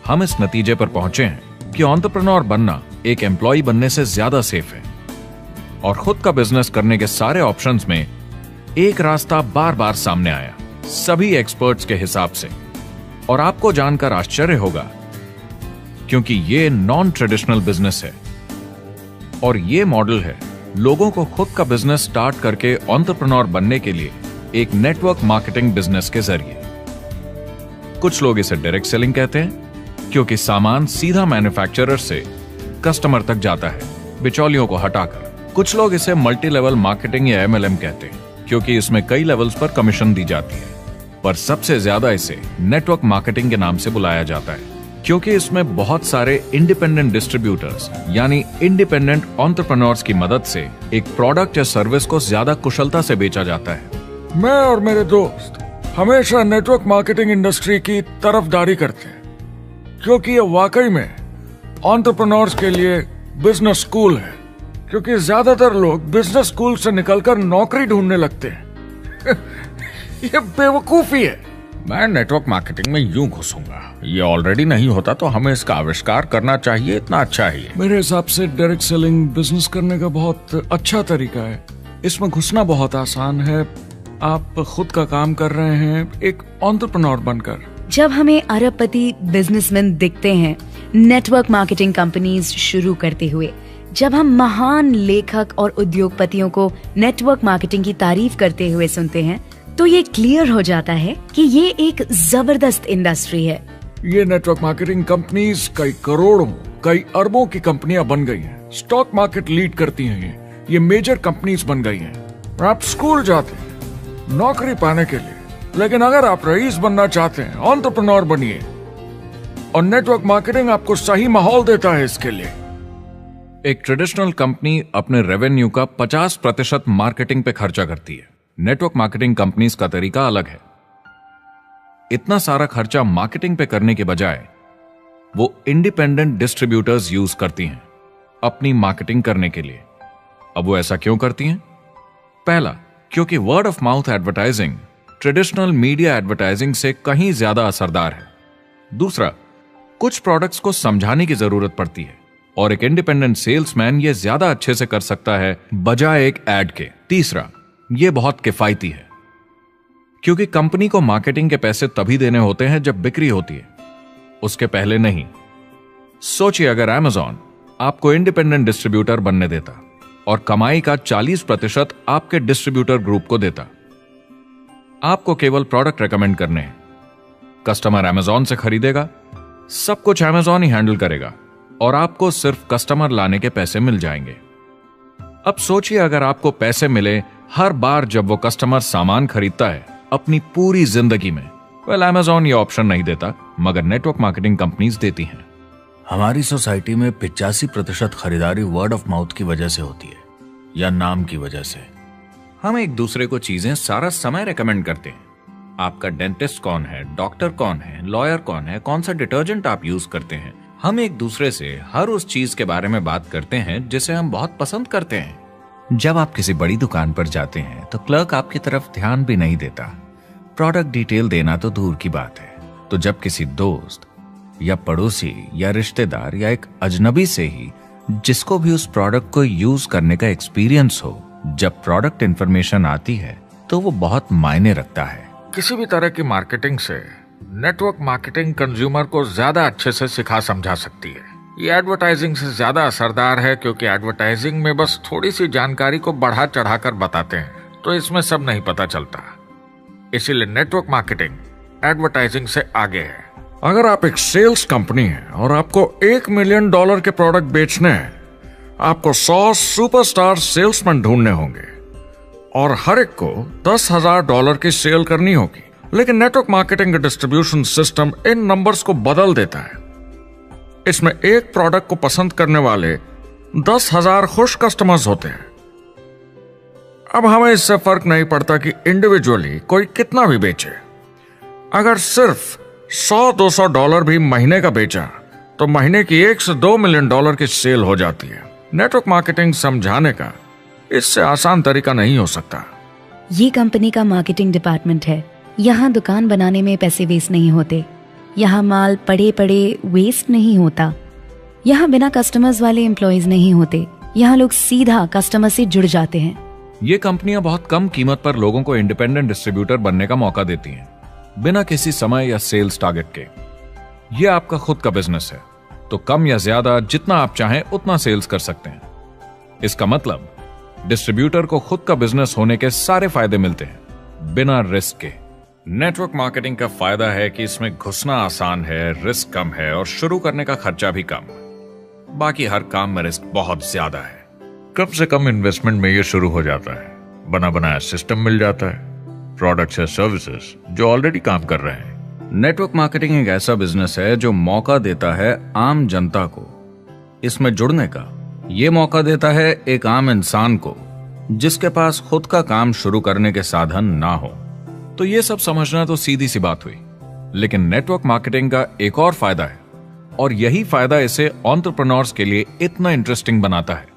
हम इस नतीजे पर पहुंचे हैं कि एंटरप्रेन्योर बनना एक एम्प्लॉय बनने से ज्यादा सेफ है, और खुद का बिजनेस करने के सारे ऑप्शंस में एक रास्ता बार बार सामने आया सभी एक्सपर्ट्स के हिसाब से। और आपको जानकर आश्चर्य होगा क्योंकि ये नॉन ट्रेडिशनल बिजनेस है, और ये मॉडल है लोगों को खुद का बिजनेस स्टार्ट करके एंटरप्रेन्योर बनने के लिए एक नेटवर्क मार्केटिंग बिजनेस के जरिए। कुछ लोग इसे डायरेक्ट सेलिंग कहते हैं क्योंकि सामान सीधा मैन्युफैक्चरर से कस्टमर तक जाता है बिचौलियों को हटाकर। कुछ लोग इसे मल्टी लेवल मार्केटिंग या MLM कहते हैं क्योंकि इसमें कई लेवल्स पर कमीशन दी जाती है, पर सबसे ज्यादा इसे नेटवर्क मार्केटिंग के नाम से बुलाया जाता है क्योंकि इसमें बहुत सारे इंडिपेंडेंट डिस्ट्रीब्यूटर्स यानी इंडिपेंडेंट एंटरप्रेन्योर्स की मदद से एक प्रोडक्ट या सर्विस को ज्यादा कुशलता से बेचा जाता है। मैं और मेरे दोस्त हमेशा नेटवर्क मार्केटिंग इंडस्ट्री की तरफदारी करते हैं क्योंकि ये वाकई में एंटरप्रेन्योर्स के लिए बिजनेस स्कूल है, क्योंकि ज्यादातर लोग बिजनेस स्कूल से निकलकर नौकरी ढूंढने लगते हैं। ये बेवकूफी है। मैं नेटवर्क मार्केटिंग में यूं घुसूंगा, ये ऑलरेडी नहीं होता तो हमें इसका आविष्कार करना चाहिए, इतना अच्छा ही है। मेरे हिसाब से डायरेक्ट सेलिंग बिजनेस करने का बहुत अच्छा तरीका है। इसमें घुसना बहुत आसान है। आप खुद का काम कर रहे हैं एक एंटरप्रेन्योर बनकर। जब हमें अरबपति बिजनेसमैन दिखते हैं नेटवर्क मार्केटिंग कंपनीज शुरू करते हुए, जब हम महान लेखक और उद्योगपतियों को नेटवर्क मार्केटिंग की तारीफ करते हुए सुनते हैं तो ये क्लियर हो जाता है कि ये एक जबरदस्त इंडस्ट्री है। ये नेटवर्क मार्केटिंग कंपनीज कई करोड़ों, कई अरबों की कंपनियां बन गई हैं। स्टॉक मार्केट लीड करती हैं। ये मेजर कंपनीज बन गई हैं। आप स्कूल जाते हैं नौकरी पाने के लिए, लेकिन अगर आप रईस बनना चाहते हैं, एंटरप्रेन्योर बनिए, और नेटवर्क मार्केटिंग आपको सही माहौल देता है इसके लिए। एक ट्रेडिशनल कंपनी अपने रेवेन्यू का 50% मार्केटिंग पे खर्चा करती है। नेटवर्क मार्केटिंग कंपनीज का तरीका अलग है। इतना सारा खर्चा मार्केटिंग पे करने के बजाय वो इंडिपेंडेंट डिस्ट्रीब्यूटर्स यूज करती हैं अपनी मार्केटिंग करने के लिए। अब वो ऐसा क्यों करती हैं? पहला, क्योंकि word of mouth advertising traditional media advertising से कहीं ज्यादा असरदार है। दूसरा, कुछ प्रोडक्ट्स को समझाने की जरूरत पड़ती है और एक इंडिपेंडेंट सेल्समैन ये ज्यादा अच्छे से कर सकता है बजाय एक एड के। तीसरा, ये बहुत किफायती है क्योंकि कंपनी को मार्केटिंग के पैसे तभी देने होते हैं जब बिक्री होती है, उसके पहले नहीं। सोचिए अगर Amazon आपको इंडिपेंडेंट डिस्ट्रीब्यूटर बनने देता और कमाई का 40% आपके डिस्ट्रीब्यूटर ग्रुप को देता। आपको केवल प्रोडक्ट रेकमेंड करने हैं, कस्टमर Amazon से खरीदेगा, सब कुछ Amazon ही हैंडल करेगा और आपको सिर्फ कस्टमर लाने के पैसे मिल जाएंगे। अब सोचिए अगर आपको पैसे मिले हर बार जब वो कस्टमर सामान खरीदता है अपनी पूरी जिंदगी में। Amazon ये ऑप्शन नहीं देता, मगर नेटवर्क मार्केटिंग कंपनीज देती हैं। हमारी सोसाइटी में 85% खरीदारी वर्ड ऑफ माउथ की वजह से होती है या नाम की वजह से। हम एक दूसरे को चीजें सारा समय रेकमेंड करते हैं। आपका डेंटिस्ट कौन है, डॉक्टर कौन है, लॉयर कौन है, कौन सा डिटर्जेंट आप यूज करते हैं। हम एक दूसरे से हर उस चीज के बारे में बात करते हैं जिसे हम बहुत पसंद करते हैं। जब आप किसी बड़ी दुकान पर जाते हैं तो क्लर्क आपकी तरफ ध्यान भी नहीं देता, प्रोडक्ट डिटेल देना तो दूर की बात है। तो जब किसी दोस्त या पड़ोसी या रिश्तेदार या एक अजनबी से ही जिसको भी उस प्रोडक्ट को यूज करने का एक्सपीरियंस हो, जब प्रोडक्ट इंफॉर्मेशन आती है तो वो बहुत मायने रखता है। किसी भी तरह की मार्केटिंग से नेटवर्क मार्केटिंग कंज्यूमर को ज्यादा अच्छे से सिखा समझा सकती है। ये एडवर्टाइजिंग से ज्यादा असरदार है क्योंकि एडवर्टाइजिंग में बस थोड़ी सी जानकारी को बढ़ा चढ़ाकर बताते हैं, तो इसमें सब नहीं पता चलता। इसीलिए नेटवर्क मार्केटिंग एडवर्टाइजिंग से आगे है। अगर आप एक सेल्स कंपनी है और आपको $1 मिलियन के प्रोडक्ट बेचने हैं, आपको 100 सुपरस्टार सेल्समैन ढूंढने होंगे और हर एक को $10,000 की सेल करनी होगी। लेकिन नेटवर्क मार्केटिंग का डिस्ट्रीब्यूशन सिस्टम इन नंबर्स को बदल देता है। इसमें एक प्रोडक्ट को पसंद करने वाले 10,000 खुश कस्टमर्स होते हैं। अब हमें इससे फर्क नहीं पड़ता कि इंडिविजुअली कोई कितना भी बेचे। अगर सिर्फ $100-200 भी महीने का बेचा तो महीने की $1 से $2 मिलियन की सेल हो जाती है। नेटवर्क मार्केटिंग समझाने का इससे आसान तरीका नहीं हो सकता। ये कंपनी का मार्केटिंग डिपार्टमेंट है। यहाँ दुकान बनाने में पैसे वेस्ट नहीं होते, यहाँ माल पड़े पड़े वेस्ट नहीं होता, यहाँ बिना कस्टमर्स वाले एम्प्लॉयज नहीं होते, यहाँ लोग सीधा कस्टमर से जुड़ जाते हैं। ये कंपनियां बहुत कम कीमत पर लोगों को इंडिपेंडेंट डिस्ट्रीब्यूटर बनने का मौका देती हैं, बिना किसी समय या सेल्स टारगेट के। ये आपका खुद का बिजनेस है, तो कम या ज्यादा जितना आप चाहें उतना सेल्स कर सकते हैं। इसका मतलब डिस्ट्रीब्यूटर को खुद का बिजनेस होने के सारे फायदे मिलते हैं बिना रिस्क के। नेटवर्क मार्केटिंग का फायदा है कि इसमें घुसना आसान है, रिस्क कम है और शुरू करने का खर्चा भी कम। बाकी हर काम में रिस्क बहुत ज्यादा है। कम से कम इन्वेस्टमेंट में ये शुरू हो जाता है, बना बनाया सिस्टम मिल जाता है, प्रोडक्ट्स या सर्विसेज जो ऑलरेडी काम कर रहे हैं। नेटवर्क मार्केटिंग एक ऐसा बिजनेस है जो मौका देता है आम जनता को इसमें जुड़ने का। ये मौका देता है एक आम इंसान को जिसके पास खुद का काम शुरू करने के साधन ना हो। तो ये सब समझना तो सीधी सी बात हुई, लेकिन नेटवर्क मार्केटिंग का एक और फायदा है और यही फायदा इसे एंटरप्रेन्योर्स के लिए इतना इंटरेस्टिंग बनाता है।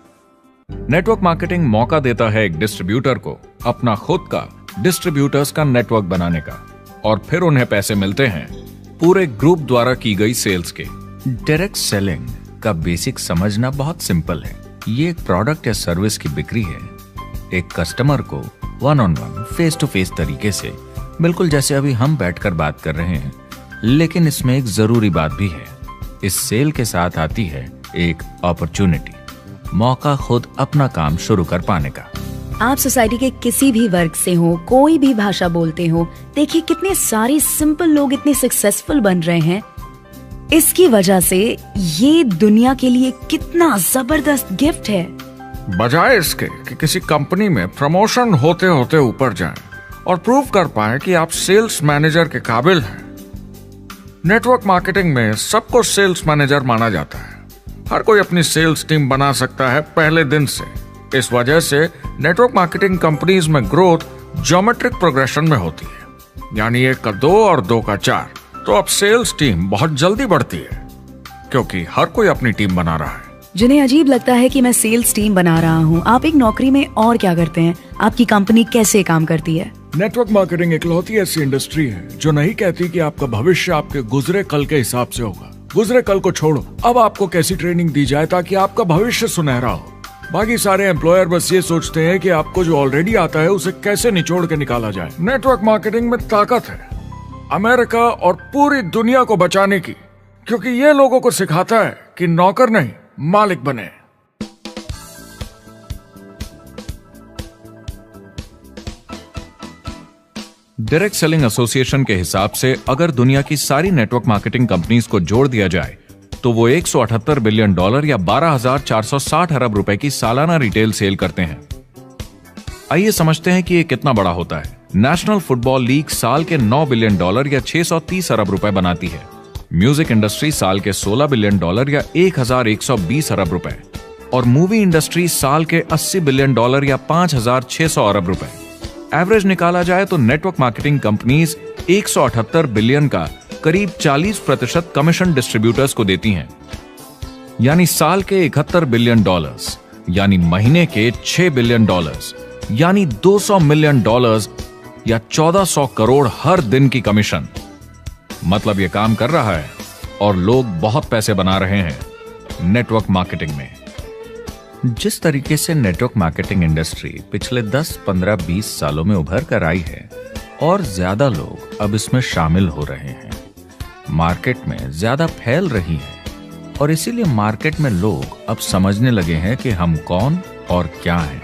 नेटवर्क मार्केटिंग मौका देता है एक डिस्ट्रीब्यूटर को अपना खुद का डिस्ट्रीब्यूटर्स का नेटवर्क बनाने का, और फिर उन्हें पैसे मिलते हैं पूरे ग्रुप द्वारा की गई सेल्स के। डायरेक्ट सेलिंग का बेसिक समझना बहुत सिंपल है। ये एक प्रोडक्ट या सर्विस की बिक्री है, एक कस्टमर को one on one, face to face तरीके से, बिल्कुल जैसे अभी हम बैठकर बात कर रहे हैं। लेकिन इसमें एक जरूरी बात भी है, इस सेल के साथ आती है एक अपॉर्चुनिटी। मौका खुद अपना काम शुरू कर पाने का। आप सोसाइटी के किसी भी वर्ग से हो, कोई भी भाषा बोलते हो, देखिए कितने सारे सिंपल लोग इतने सक्सेसफुल बन रहे हैं। इसकी वजह से ये दुनिया के लिए कितना जबरदस्त गिफ्ट है। बजाय इसके कि किसी कंपनी में प्रमोशन होते होते ऊपर जाएं और प्रूव कर पाएं कि आप सेल्स मैनेजर के काबिल हैं, नेटवर्क मार्केटिंग में सबको सेल्स मैनेजर माना जाता है। हर कोई अपनी सेल्स टीम बना सकता है पहले दिन से। इस वजह से नेटवर्क मार्केटिंग कंपनीज में ग्रोथ ज्योमेट्रिक प्रोग्रेशन में होती है, यानी 1 का 2 और 2 का 4। तो अब सेल्स टीम बहुत जल्दी बढ़ती है क्योंकि हर कोई अपनी टीम बना रहा है। जिन्हें अजीब लगता है कि मैं सेल्स टीम बना रहा हूँ, आप एक नौकरी में और क्या करते हैं? आपकी कंपनी कैसे काम करती है? नेटवर्क मार्केटिंग इकलौती ऐसी इंडस्ट्री है जो नहीं कहती कि आपका भविष्य आपके गुजरे कल के हिसाब से होगा। गुजरे कल को छोड़ो, अब आपको कैसी ट्रेनिंग दी जाए ताकि आपका भविष्य सुनहरा हो। बाकी सारे एम्प्लॉयर बस ये सोचते हैं कि आपको जो ऑलरेडी आता है उसे कैसे निचोड़ के निकाला जाए। नेटवर्क मार्केटिंग में ताकत है अमेरिका और पूरी दुनिया को बचाने की, क्योंकि ये लोगों को सिखाता है कि नौकर नहीं मालिक बने। डायरेक्ट सेलिंग एसोसिएशन के हिसाब से अगर दुनिया की सारी नेटवर्क मार्केटिंग कंपनीज को जोड़ दिया जाए तो वो $178 बिलियन या 12,460 अरब रुपए की सालाना रिटेल सेल करते हैं। आइए समझते हैं कि ये कितना बड़ा होता है। नेशनल फुटबॉल लीग साल के $9 बिलियन या 630 अरब रुपए बनाती है। म्यूजिक इंडस्ट्री साल के $16 बिलियन या 1,120 अरब रुपए, और मूवी इंडस्ट्री साल के $80 बिलियन या 5,600 अरब रुपए। एवरेज निकाला जाए तो नेटवर्क मार्केटिंग कंपनीज 178 बिलियन का करीब 40% कमीशन डिस्ट्रीब्यूटर्स को देती हैं, यानी साल के $71 बिलियन, यानी महीने के $6 बिलियन, यानी $200 मिलियन या 1400 करोड़ हर दिन की कमीशन। मतलब ये काम कर रहा है और लोग बहुत पैसे बना रहे हैं नेटवर्क मार्केटिंग में। जिस तरीके से नेटवर्क मार्केटिंग इंडस्ट्री पिछले 10, 15, 20 सालों में उभर कर आई है और ज्यादा लोग अब इसमें शामिल हो रहे हैं, मार्केट में ज्यादा फैल रही है और इसीलिए मार्केट में लोग अब समझने लगे हैं कि हम कौन और क्या हैं।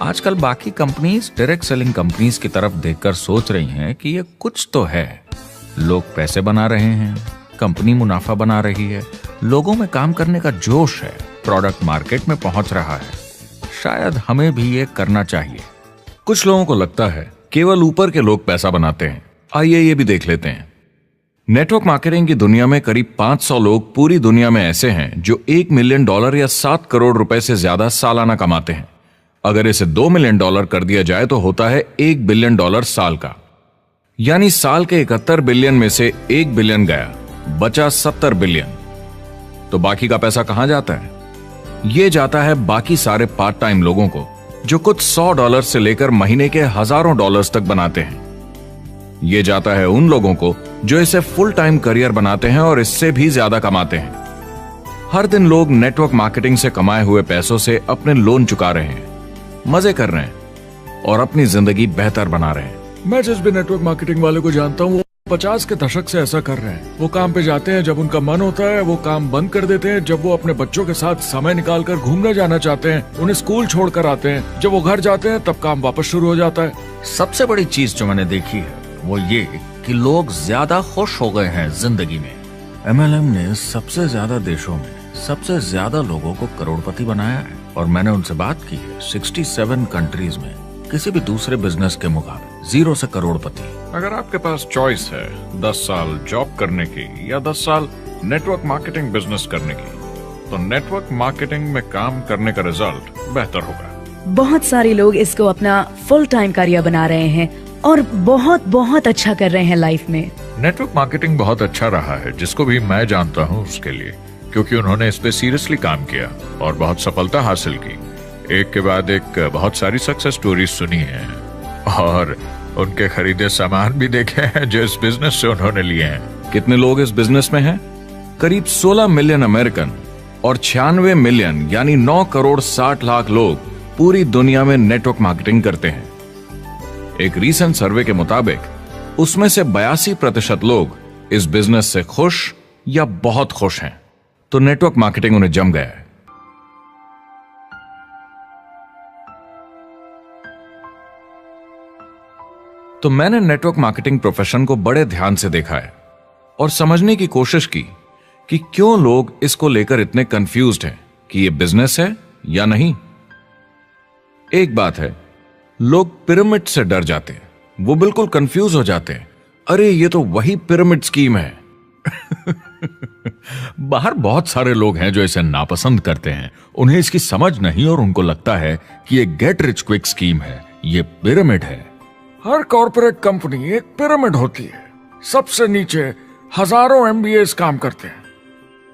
आजकल बाकी कंपनीज डायरेक्ट सेलिंग कंपनीज की तरफ देखकर सोच रही हैं कि ये कुछ तो है। लोग पैसे बना रहे हैं, कंपनी मुनाफा बना रही है, लोगों में काम करने का जोश है, प्रोडक्ट मार्केट में पहुंच रहा है, शायद हमें भी ये करना चाहिए। कुछ लोगों को लगता है केवल ऊपर के लोग पैसा बनाते हैं। आइए ये भी देख लेते हैं। नेटवर्क मार्केटिंग की दुनिया में करीब 500 लोग पूरी दुनिया में ऐसे हैं जो $1 मिलियन या 7 करोड़ रुपए से ज्यादा सालाना कमाते हैं। अगर इसे $2 मिलियन कर दिया जाए तो होता है $1 बिलियन साल का, यानी साल के 71 बिलियन में से 1 बिलियन गया, बचा 70 बिलियन। तो बाकी का पैसा कहां जाता है? ये जाता है बाकी सारे पार्ट टाइम लोगों को जो कुछ $100 से लेकर महीने के हजारों डॉलर्स तक बनाते हैं। ये जाता है उन लोगों को जो इसे फुल टाइम करियर बनाते हैं और इससे भी ज्यादा कमाते हैं। हर दिन लोग नेटवर्क मार्केटिंग से कमाए हुए पैसों से अपने लोन चुका रहे हैं, मजे कर रहे हैं और अपनी जिंदगी बेहतर बना रहे हैं। मैं जिस भी नेटवर्क मार्केटिंग वाले को जानता हूँ, वो 50 के दशक से ऐसा कर रहे हैं। वो काम पे जाते हैं जब उनका मन होता है, वो काम बंद कर देते हैं जब वो अपने बच्चों के साथ समय निकालकर घूमने जाना चाहते हैं, उन्हें स्कूल छोड़कर आते हैं, जब वो घर जाते हैं तब काम वापस शुरू हो जाता है। सबसे बड़ी चीज जो मैंने देखी है वो ये कि लोग ज्यादा खुश हो गए हैं जिंदगी में। MLM ने सबसे ज्यादा देशों में सबसे ज्यादा लोगों को करोड़पति बनाया है और मैंने उनसे बात की है। 67 कंट्रीज में किसी भी दूसरे बिजनेस के मुकाबले 0 से करोड़पति। अगर आपके पास चॉइस है 10 साल जॉब करने की या 10 साल नेटवर्क मार्केटिंग बिजनेस करने की, तो नेटवर्क मार्केटिंग में काम करने का रिजल्ट बेहतर होगा। बहुत सारे लोग इसको अपना फुल टाइम करियर बना रहे हैं और बहुत बहुत अच्छा कर रहे हैं लाइफ में। नेटवर्क मार्केटिंग बहुत अच्छा रहा है, जिसको भी मैं जानता हूँ उसके लिए, क्योंकि उन्होंने इस पे सीरियसली काम किया और बहुत सफलता हासिल की। एक के बाद एक बहुत सारी सक्सेस स्टोरीज सुनी है और उनके खरीदे सामान भी देखे हैं जो इस बिजनेस से उन्होंने लिए हैं। कितने लोग इस बिजनेस में हैं? करीब 16 मिलियन अमेरिकन और 96 मिलियन यानी 9 करोड़ 60 लाख लोग पूरी दुनिया में नेटवर्क मार्केटिंग करते हैं। एक रीसेंट सर्वे के मुताबिक उसमें से 82% लोग इस बिजनेस से खुश या बहुत खुश हैं। तो नेटवर्क मार्केटिंग उन्हें जम गया है। तो मैंने नेटवर्क मार्केटिंग प्रोफेशन को बड़े ध्यान से देखा है और समझने की कोशिश की कि क्यों लोग इसको लेकर इतने कंफ्यूज्ड हैं कि ये बिजनेस है या नहीं। एक बात है, लोग पिरामिड से डर जाते हैं, वो बिल्कुल कंफ्यूज हो जाते हैं। अरे ये तो वही पिरामिड स्कीम है। बाहर बहुत सारे लोग हैं जो इसे नापसंद करते हैं, उन्हें इसकी समझ नहीं और उनको लगता है कि ये गेट रिच क्विक स्कीम है, ये पिरामिड है। हर कॉर्पोरेट कंपनी एक पिरामिड होती है। सबसे नीचे हजारों MBAs काम करते हैं।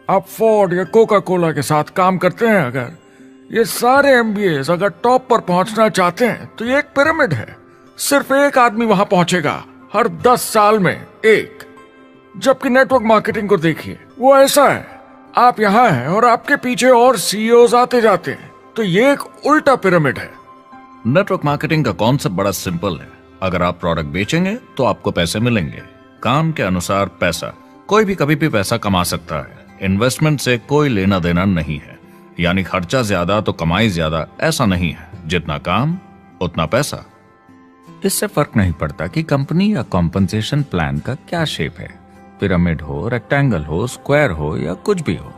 आप फोर्ड या कोका कोला के साथ काम करते हैं, अगर ये सारे MBAs अगर टॉप पर पहुंचना चाहते हैं तो ये एक पिरामिड है। सिर्फ एक आदमी वहां पहुंचेगा हर 10 साल में एक। जबकि नेटवर्क मार्केटिंग को देखिए, वो ऐसा है, आप यहां हैं और आपके पीछे और CEOs आते जाते हैं, तो ये एक उल्टा पिरामिड है। नेटवर्क मार्केटिंग का कॉन्सेप्ट बड़ा सिंपल है। अगर आप प्रोडक्ट बेचेंगे तो आपको पैसे मिलेंगे, काम के अनुसार पैसा। कोई भी कभी भी पैसा कमा सकता है, इन्वेस्टमेंट से कोई लेना देना नहीं है। यानी खर्चा ज्यादा तो कमाई ज्यादा, ऐसा नहीं है। जितना काम उतना पैसा। इससे फर्क नहीं पड़ता कि कंपनी या कॉम्पनसेशन प्लान का क्या शेप है, पिरामिड हो, रेक्टेंगल हो, स्क्वायर हो या कुछ भी हो।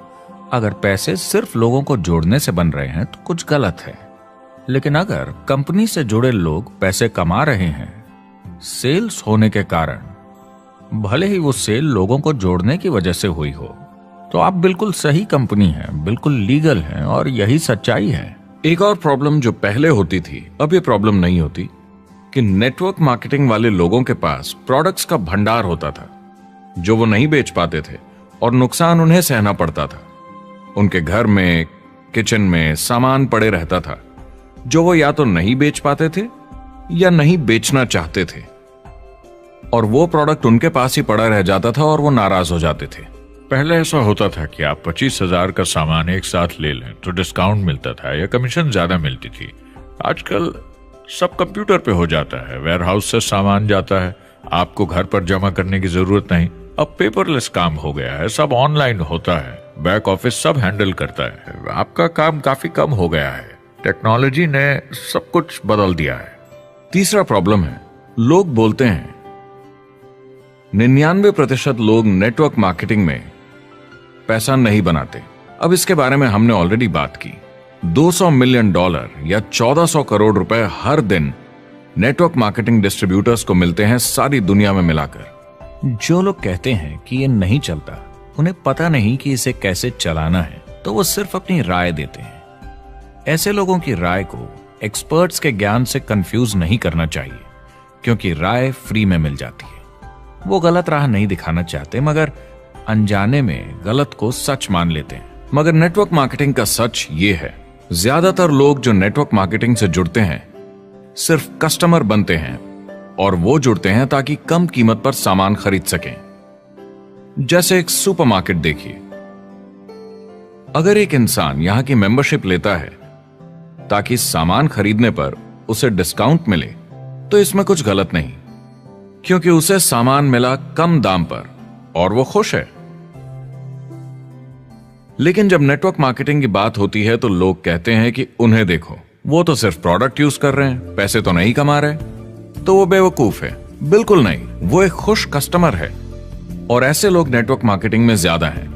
अगर पैसे सिर्फ लोगों को जोड़ने से बन रहे हैं तो कुछ गलत है। लेकिन अगर कंपनी से जुड़े लोग पैसे कमा रहे हैं सेल्स होने के कारण, भले ही वो सेल लोगों को जोड़ने की वजह से हुई हो, तो आप बिल्कुल सही कंपनी है, बिल्कुल लीगल है और यही सच्चाई है। एक और प्रॉब्लम जो पहले होती थी, अब ये प्रॉब्लम नहीं होती, कि नेटवर्क मार्केटिंग वाले लोगों के पास प्रोडक्ट्स का भंडार होता था जो वो नहीं बेच पाते थे और नुकसान उन्हें सहना पड़ता था। उनके घर में, किचन में सामान पड़े रहता था जो वो या तो नहीं बेच पाते थे या नहीं बेचना चाहते थे, और वो प्रोडक्ट उनके पास ही पड़ा रह जाता था और वो नाराज हो जाते थे। पहले ऐसा होता था कि आप 25,000 का सामान एक साथ ले लें तो डिस्काउंट मिलता था या कमीशन ज्यादा मिलती थी। आजकल सब कंप्यूटर पे हो जाता है, वेयर हाउस से सामान जाता है, आपको घर पर जमा करने की जरूरत नहीं। अब पेपरलेस काम हो गया है, सब ऑनलाइन होता है, बैक ऑफिस सब हैंडल करता है। आपका काम काफी कम हो गया है, टेक्नोलॉजी ने सब कुछ बदल दिया है। तीसरा प्रॉब्लम है, लोग बोलते हैं 99% लोग नेटवर्क मार्केटिंग में पैसा नहीं बनाते। अब इसके बारे में हमने ऑलरेडी बात की। $200 मिलियन या 1400 करोड़ रुपए हर दिन नेटवर्क मार्केटिंग डिस्ट्रीब्यूटर्स को मिलते हैं सारी दुनिया में मिलाकर। जो लोग कहते हैं कि ये नहीं चलता, उन्हें पता नहीं कि इसे कैसे चलाना है, तो वो सिर्फ अपनी राय देते हैं। ऐसे लोगों की राय को एक्सपर्ट्स के ज्ञान से कंफ्यूज नहीं करना चाहिए, क्योंकि राय फ्री में मिल जाती है। वो गलत राह नहीं दिखाना चाहते, मगर अनजाने में गलत को सच मान लेते हैं। मगर नेटवर्क मार्केटिंग का सच ये है, ज्यादातर लोग जो नेटवर्क मार्केटिंग से जुड़ते हैं सिर्फ कस्टमर बनते हैं, और वो जुड़ते हैं ताकि कम कीमत पर सामान खरीद सकें। जैसे एक सुपरमार्केट देखिए, अगर एक इंसान यहां की मेंबरशिप लेता है ताकि सामान खरीदने पर उसे डिस्काउंट मिले, तो इसमें कुछ गलत नहीं, क्योंकि उसे सामान मिला कम दाम पर और वो खुश है। लेकिन जब नेटवर्क मार्केटिंग की बात होती है तो लोग कहते हैं कि उन्हें देखो, वो तो सिर्फ प्रोडक्ट यूज कर रहे हैं, पैसे तो नहीं कमा रहे, तो वो बेवकूफ है। बिल्कुल नहीं, वो एक खुश कस्टमर है, और ऐसे लोग नेटवर्क मार्केटिंग में ज्यादा हैं।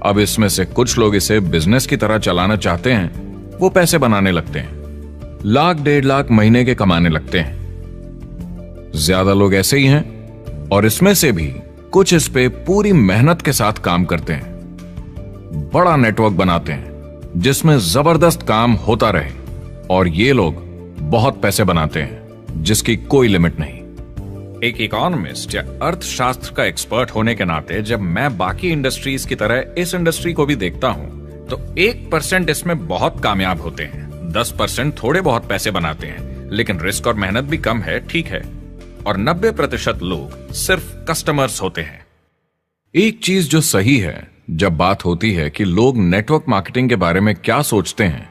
अब इसमें से कुछ लोग इसे बिजनेस की तरह चलाना चाहते हैं, वो पैसे बनाने लगते हैं, लाख 1.5 लाख महीने के कमाने लगते हैं। ज्यादा लोग ऐसे ही हैं, और इसमें से भी कुछ इस पे पूरी मेहनत के साथ काम करते हैं, बड़ा नेटवर्क बनाते हैं जिसमें जबरदस्त काम होता रहे, और ये लोग बहुत पैसे बनाते हैं जिसकी कोई लिमिट नहीं। एक इकोनॉमिस्ट या अर्थशास्त्र का एक्सपर्ट होने के नाते जब मैं बाकी इंडस्ट्रीज की तरह इस इंडस्ट्री को भी देखता हूं, तो 1% इसमें बहुत कामयाब होते हैं, 10% थोड़े बहुत पैसे बनाते हैं, लेकिन रिस्क और मेहनत भी कम है, ठीक है, और 90% लोग सिर्फ कस्टमर्स होते हैं। एक चीज जो सही है जब बात होती है कि लोग नेटवर्क मार्केटिंग के बारे में क्या सोचते हैं,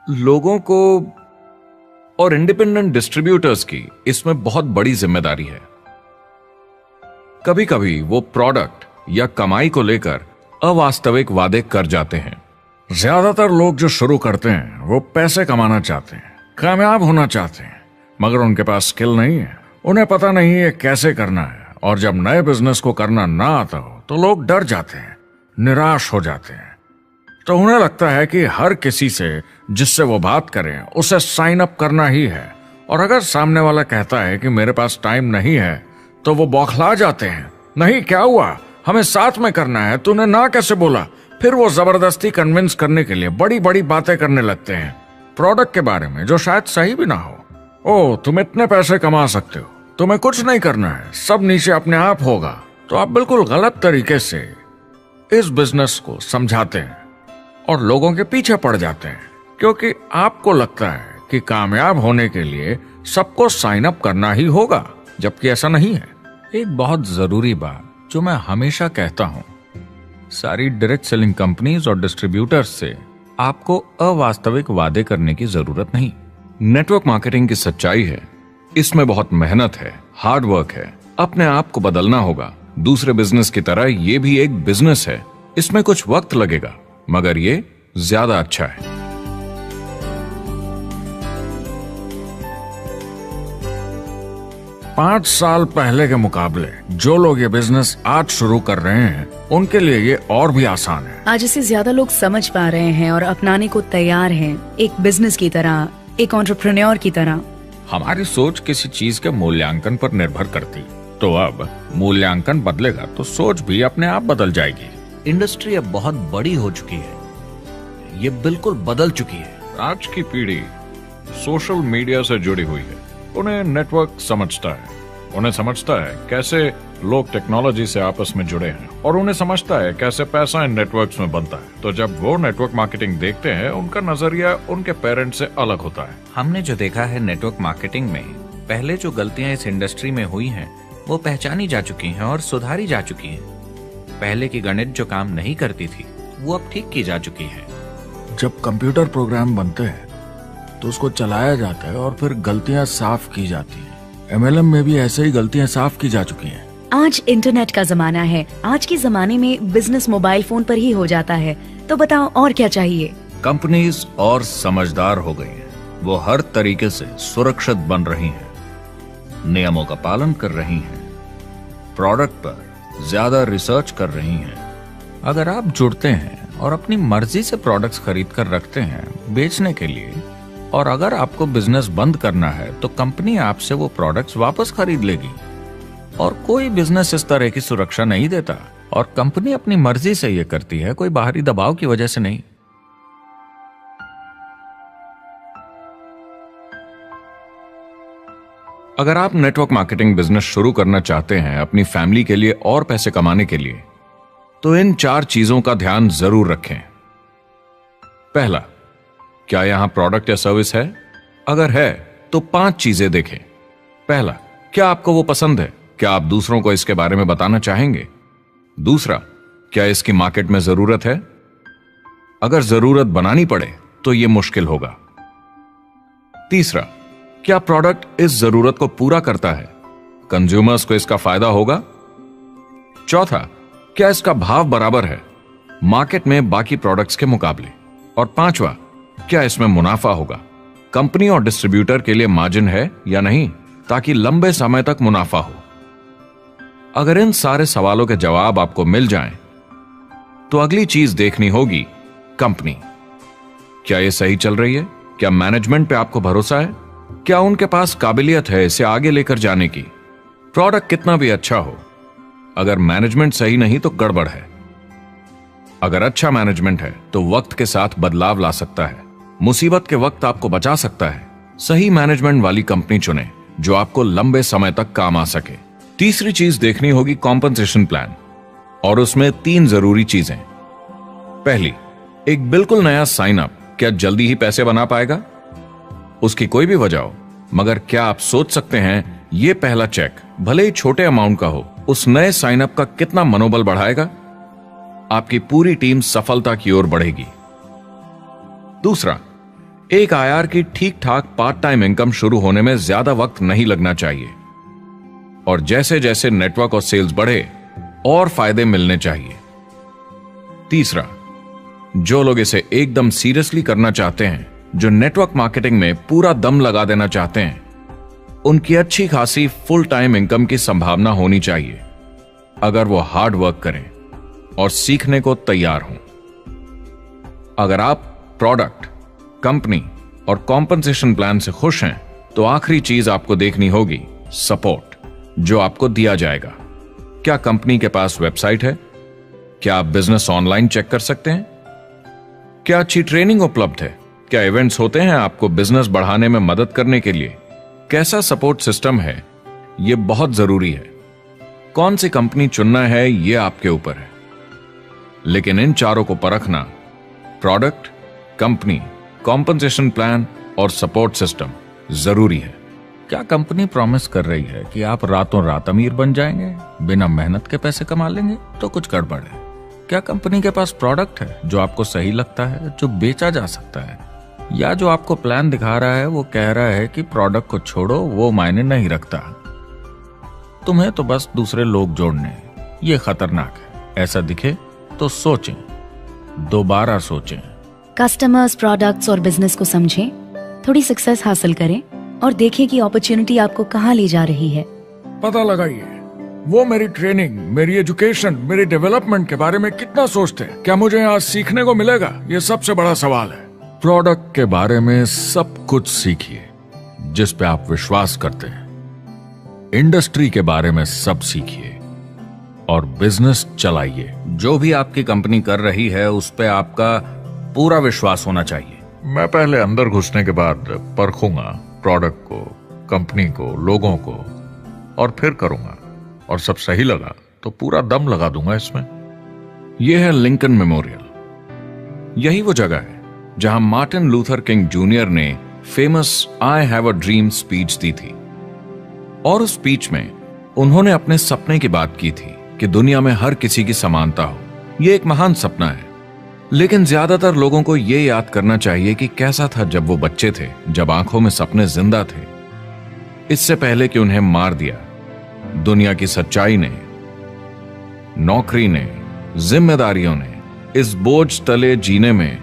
लोगों को और इंडिपेंडेंट डिस्ट्रीब्यूटर्स की इसमें बहुत बड़ी जिम्मेदारी है। कभी कभी वो प्रोडक्ट या कमाई को लेकर अवास्तविक वादे कर जाते हैं। ज्यादातर लोग जो शुरू करते हैं वो पैसे कमाना चाहते हैं, कामयाब होना चाहते हैं, मगर उनके पास स्किल नहीं है, उन्हें पता नहीं है कैसे करना है। और जब नए बिजनेस को करना ना आता हो तो लोग डर जाते हैं, निराश हो जाते हैं। तो उन्हें लगता है कि हर किसी से जिससे वो बात करें उसे साइन अप करना ही है। और अगर सामने वाला कहता है कि मेरे पास टाइम नहीं है तो वो बौखला जाते हैं। नहीं, क्या हुआ, हमें साथ में करना है, तूने ना कैसे बोला। फिर वो जबरदस्ती कन्विंस करने के लिए बड़ी बड़ी बातें करने लगते हैं प्रोडक्ट के बारे में जो शायद सही भी ना हो। ओ, तुम इतने पैसे कमा सकते हो, तुम्हें कुछ नहीं करना है, सब नीचे अपने आप होगा। तो आप बिल्कुल गलत तरीके से इस बिजनेस को समझाते हैं और लोगों के पीछे पड़ जाते हैं, क्योंकि आपको लगता है कि कामयाब होने के लिए सबको साइन अप करना ही होगा, जबकि ऐसा नहीं है। एक बहुत जरूरी बात जो मैं हमेशा कहता हूं, सारी डायरेक्ट सेलिंग कंपनीज और डिस्ट्रीब्यूटर्स से आपको अवास्तविक वादे करने की जरूरत नहीं। नेटवर्क मार्केटिंग की सच्चाई है, इसमें बहुत मेहनत है, हार्ड वर्क है, अपने आप को बदलना होगा। दूसरे बिजनेस की तरह ये भी एक बिजनेस है, इसमें कुछ वक्त लगेगा मगर ये ज्यादा अच्छा है। 5 साल पहले के मुकाबले जो लोग ये बिजनेस आज शुरू कर रहे हैं उनके लिए ये और भी आसान है। आज इसे ज्यादा लोग समझ पा रहे हैं और अपनाने को तैयार हैं, एक बिजनेस की तरह, एक एंटरप्रेन्योर की तरह। हमारी सोच किसी चीज के मूल्यांकन पर निर्भर करती, तो अब मूल्यांकन बदलेगा तो सोच भी अपने आप बदल जाएगी। इंडस्ट्री अब बहुत बड़ी हो चुकी है, ये बिल्कुल बदल चुकी है। आज की पीढ़ी सोशल मीडिया से जुड़ी हुई है, उन्हें नेटवर्क समझता है, उन्हें समझता है कैसे लोग टेक्नोलॉजी से आपस में जुड़े हैं और उन्हें समझता है कैसे पैसा इन नेटवर्क्स में बनता है। तो जब वो नेटवर्क मार्केटिंग देखते हैं उनका नजरिया उनके पेरेंट्स से अलग होता है। हमने जो देखा है नेटवर्क मार्केटिंग में, पहले जो गलतियां इस इंडस्ट्री में हुई हैं वो पहचानी जा चुकी हैं और सुधारी जा चुकी हैं। पहले की गणित जो काम नहीं करती थी वो अब ठीक की जा चुकी है। जब कंप्यूटर प्रोग्राम बनते हैं तो उसको चलाया जाता है और फिर गलतियां साफ की जाती हैं। MLM में भी ऐसे ही गलतियां साफ की जा चुकी हैं। आज इंटरनेट का जमाना है, आज के जमाने में बिजनेस मोबाइल फोन पर ही हो जाता है। तो बताओ और क्या चाहिए। कंपनीज और समझदार हो गई हैं, वो हर तरीके से सुरक्षित बन रही हैं, नियमों का पालन कर रही हैं, प्रोडक्ट पर ज्यादा रिसर्च कर रही हैं। अगर आप जुड़ते हैं और अपनी मर्जी से प्रोडक्ट्स खरीद कर रखते हैं बेचने के लिए, और अगर आपको बिजनेस बंद करना है तो कंपनी आपसे वो प्रोडक्ट्स वापस खरीद लेगी। और कोई बिजनेस इस तरह की सुरक्षा नहीं देता, और कंपनी अपनी मर्जी से ये करती है, कोई बाहरी दबाव की वजह से नहीं। अगर आप नेटवर्क मार्केटिंग बिजनेस शुरू करना चाहते हैं अपनी फैमिली के लिए और पैसे कमाने के लिए, तो इन 4 चीजों का ध्यान जरूर रखें। पहला, क्या यहां प्रोडक्ट या सर्विस है? अगर है तो 5 चीजें देखें। पहला, क्या आपको वो पसंद है? क्या आप दूसरों को इसके बारे में बताना चाहेंगे? दूसरा, क्या इसकी मार्केट में जरूरत है? अगर जरूरत बनानी पड़े तो यह मुश्किल होगा। तीसरा, क्या प्रोडक्ट इस जरूरत को पूरा करता है? कंज्यूमर्स को इसका फायदा होगा? चौथा, क्या इसका भाव बराबर है मार्केट में बाकी प्रोडक्ट्स के मुकाबले? और पांचवा, क्या इसमें मुनाफा होगा? कंपनी और डिस्ट्रीब्यूटर के लिए मार्जिन है या नहीं, ताकि लंबे समय तक मुनाफा हो। अगर इन सारे सवालों के जवाब आपको मिल जाएं, तो अगली चीज देखनी होगी कंपनी। क्या यह सही चल रही है? क्या मैनेजमेंट पे आपको भरोसा है? क्या उनके पास काबिलियत है इसे आगे लेकर जाने की? प्रोडक्ट कितना भी अच्छा हो, अगर मैनेजमेंट सही नहीं तो गड़बड़ है। अगर अच्छा मैनेजमेंट है तो वक्त के साथ बदलाव ला सकता है, मुसीबत के वक्त आपको बचा सकता है। सही मैनेजमेंट वाली कंपनी चुनें जो आपको लंबे समय तक काम आ सके। तीसरी चीज देखनी होगी कॉम्पनसेशन प्लान, और उसमें 3 जरूरी चीजें। पहली, एक बिल्कुल नया साइन अप क्या जल्दी ही पैसे बना पाएगा? उसकी कोई भी वजह हो, मगर क्या आप सोच सकते हैं यह पहला चेक, भले ही छोटे अमाउंट का हो, उस नए साइन अप का कितना मनोबल बढ़ाएगा? आपकी पूरी टीम सफलता की ओर बढ़ेगी। दूसरा, एक IR की ठीक ठाक पार्ट टाइम इनकम शुरू होने में ज्यादा वक्त नहीं लगना चाहिए, और जैसे जैसे नेटवर्क और सेल्स बढ़े और फायदे मिलने चाहिए। तीसरा, जो लोग इसे एकदम सीरियसली करना चाहते हैं, जो नेटवर्क मार्केटिंग में पूरा दम लगा देना चाहते हैं, उनकी अच्छी खासी फुल टाइम इनकम की संभावना होनी चाहिए अगर वो हार्ड वर्क करें और सीखने को तैयार हों। अगर आप प्रोडक्ट, कंपनी और कॉम्पनसेशन प्लान से खुश हैं तो आखिरी चीज आपको देखनी होगी सपोर्ट जो आपको दिया जाएगा। क्या कंपनी के पास वेबसाइट है? क्या आप बिजनेस ऑनलाइन चेक कर सकते हैं? क्या अच्छी ट्रेनिंग उपलब्ध है? क्या इवेंट्स होते हैं आपको बिजनेस बढ़ाने में मदद करने के लिए? कैसा सपोर्ट सिस्टम है? यह बहुत जरूरी है। कौन सी कंपनी चुनना है यह आपके ऊपर है, लेकिन इन चारों को परखना, प्रोडक्ट, कंपनी, कॉम्पनसेशन प्लान और सपोर्ट सिस्टम, जरूरी है। क्या कंपनी प्रॉमिस कर रही है कि आप रातों रात अमीर बन जाएंगे, बिना मेहनत के पैसे कमा लेंगे? तो कुछ गड़बड़ है। क्या कंपनी के पास प्रोडक्ट है जो आपको सही लगता है, जो बेचा जा सकता है? या जो आपको प्लान दिखा रहा है वो कह रहा है कि प्रोडक्ट को छोड़ो, वो मायने नहीं रखता, तुम्हें तो बस दूसरे लोग जोड़ने हैं। ये खतरनाक है। ऐसा दिखे तो सोचें, दोबारा सोचें। कस्टमर्स, प्रोडक्ट्स और बिजनेस को समझें, थोड़ी सक्सेस हासिल करें और देखें कि अपॉर्चुनिटी आपको कहां ले जा रही है। पता लगाइए वो मेरी ट्रेनिंग, मेरी एजुकेशन, मेरी डेवलपमेंट के बारे में कितना सोचते हैं। क्या मुझे यहाँ सीखने को मिलेगा? ये सबसे बड़ा सवाल है। प्रोडक्ट के बारे में सब कुछ सीखिए जिस पे आप विश्वास करते हैं। इंडस्ट्री के बारे में सब सीखिए और बिजनेस चलाइए। जो भी आपकी कंपनी कर रही है उस पे आपका पूरा विश्वास होना चाहिए। मैं पहले अंदर घुसने के बाद परखूंगा प्रोडक्ट को, कंपनी को, लोगों को, और फिर करूंगा। और सब सही लगा तो पूरा दम लगा दूंगा इसमें। यह है लिंकन मेमोरियल। यही वो जगह है जहां मार्टिन लूथर किंग जूनियर ने famous I have a dream speech दी थी। और उस स्पीच में उन्होंने अपने सपने की बात की थी कि दुनिया में हर किसी की समानता हो। यह एक महान सपना है, लेकिन ज्यादातर लोगों को यह याद करना चाहिए कि कैसा था जब वो बच्चे थे, जब आंखों में सपने जिंदा थे, इससे पहले कि उन्हें मार दिया दुनिया की सच्चाई ने, नौकरी ने, जिम्मेदारियों ने, इस बोझ तले जीने में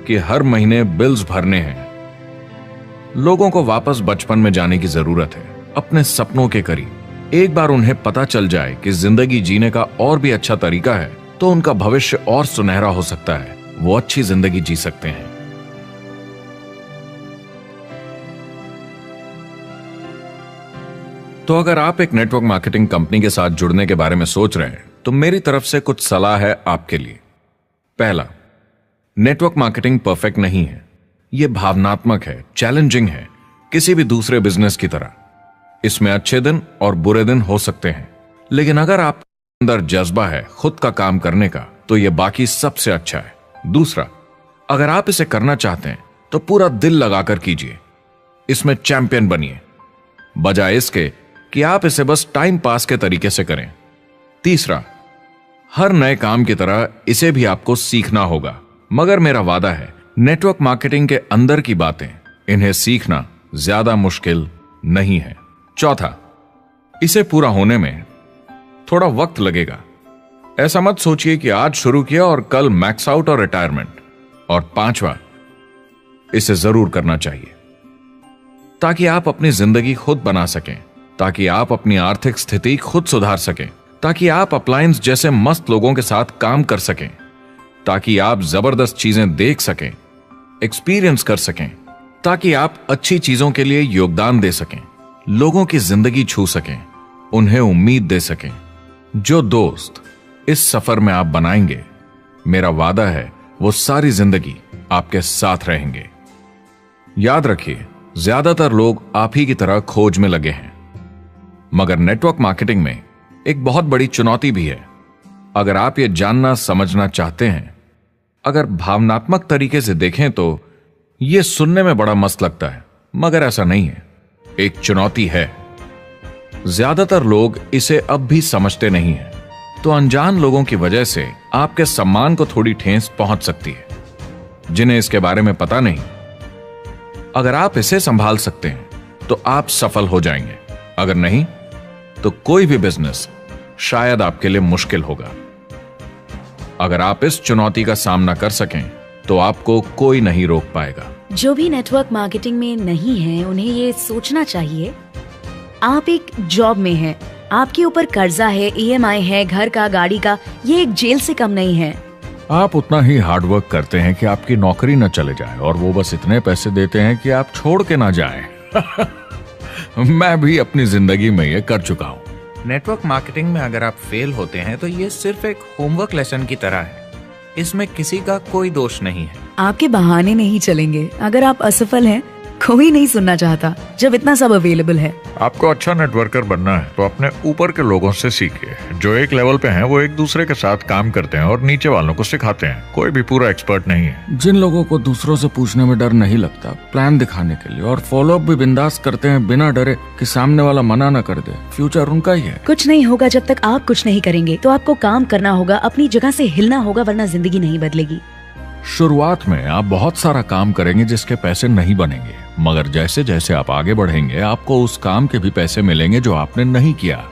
कि हर महीने बिल्स भरने हैं। लोगों को वापस बचपन में जाने की जरूरत है, अपने सपनों के करीब। एक बार उन्हें पता चल जाए कि जिंदगी जीने का और भी अच्छा तरीका है तो उनका भविष्य और सुनहरा हो सकता है। वो अच्छी जिंदगी जी सकते हैं। तो अगर आप एक नेटवर्क मार्केटिंग कंपनी के साथ जुड़ने के बारे में सोच रहे हैं तो मेरी तरफ से कुछ सलाह है आपके लिए। पहला, नेटवर्क मार्केटिंग परफेक्ट नहीं है। यह भावनात्मक है, चैलेंजिंग है, किसी भी दूसरे बिजनेस की तरह। इसमें अच्छे दिन और बुरे दिन हो सकते हैं, लेकिन अगर आप अंदर जज्बा है खुद का काम करने का तो यह बाकी सबसे अच्छा है। दूसरा, अगर आप इसे करना चाहते हैं तो पूरा दिल लगाकर कीजिए। इसमें चैंपियन बनिए, बजाय इसके कि आप इसे बस टाइम पास के तरीके से करें। तीसरा, हर नए काम की तरह इसे भी आपको सीखना होगा, मगर मेरा वादा है नेटवर्क मार्केटिंग के अंदर की बातें, इन्हें सीखना ज्यादा मुश्किल नहीं है। चौथा, इसे पूरा होने में थोड़ा वक्त लगेगा। ऐसा मत सोचिए कि आज शुरू किया और कल मैक्स आउट और रिटायरमेंट। और पांचवा, इसे जरूर करना चाहिए ताकि आप अपनी जिंदगी खुद बना सकें, ताकि आप अपनी आर्थिक स्थिति खुद सुधार सकें, ताकि आप अप्लायंस जैसे मस्त लोगों के साथ काम कर सकें, ताकि आप जबरदस्त चीजें देख सकें, एक्सपीरियंस कर सकें, ताकि आप अच्छी चीजों के लिए योगदान दे सकें, लोगों की जिंदगी छू सकें, उन्हें उम्मीद दे सकें। जो दोस्त इस सफर में आप बनाएंगे, मेरा वादा है वो सारी जिंदगी आपके साथ रहेंगे। याद रखिए, ज्यादातर लोग आप ही की तरह खोज में लगे हैं, मगर नेटवर्क मार्केटिंग में एक बहुत बड़ी चुनौती भी है। अगर आप ये जानना समझना चाहते हैं, अगर भावनात्मक तरीके से देखें तो यह सुनने में बड़ा मस्त लगता है, मगर ऐसा नहीं है। एक चुनौती है। ज्यादातर लोग इसे अब भी समझते नहीं हैं, तो अनजान लोगों की वजह से आपके सम्मान को थोड़ी ठेस पहुंच सकती है, जिन्हें इसके बारे में पता नहीं। अगर आप इसे संभाल सकते हैं तो आप सफल हो जाएंगे, अगर नहीं तो कोई भी बिजनेस शायद आपके लिए मुश्किल होगा। अगर आप इस चुनौती का सामना कर सकें तो आपको कोई नहीं रोक पाएगा। जो भी नेटवर्क मार्केटिंग में नहीं है उन्हें ये सोचना चाहिए आप एक जॉब में हैं, आपके ऊपर कर्जा है, EMI है, घर का, गाड़ी का, ये एक जेल से कम नहीं है। आप उतना ही हार्ड वर्क करते हैं कि आपकी नौकरी न चले जाए, और वो बस इतने पैसे देते हैं कि आप छोड़ के ना जाएं। मैं भी अपनी जिंदगी में ये कर चुका हूँ। नेटवर्क मार्केटिंग में अगर आप फेल होते हैं तो ये सिर्फ एक होमवर्क लेसन की तरह है। इसमें किसी का कोई दोष नहीं है। आपके बहाने नहीं चलेंगे। अगर आप असफल हैं, कोई नहीं सुनना चाहता जब इतना सब अवेलेबल है। आपको अच्छा नेटवर्कर बनना है तो अपने ऊपर के लोगों से सीखिए। जो एक लेवल पे हैं वो एक दूसरे के साथ काम करते हैं और नीचे वालों को सिखाते हैं। कोई भी पूरा एक्सपर्ट नहीं है। जिन लोगों को दूसरों से पूछने में डर नहीं लगता, प्लान दिखाने के लिए और फॉलो अप भी बिंदास करते हैं बिना डरे कि सामने वाला मना न कर दे, फ्यूचर उनका ही है। कुछ नहीं होगा जब तक आप कुछ नहीं करेंगे। तो आपको काम करना होगा, अपनी जगह से हिलना होगा, वरना जिंदगी नहीं बदलेगी। शुरुआत में आप बहुत सारा काम करेंगे जिसके पैसे नहीं बनेंगे, मगर जैसे जैसे आप आगे बढ़ेंगे आपको उस काम के भी पैसे मिलेंगे जो आपने नहीं किया।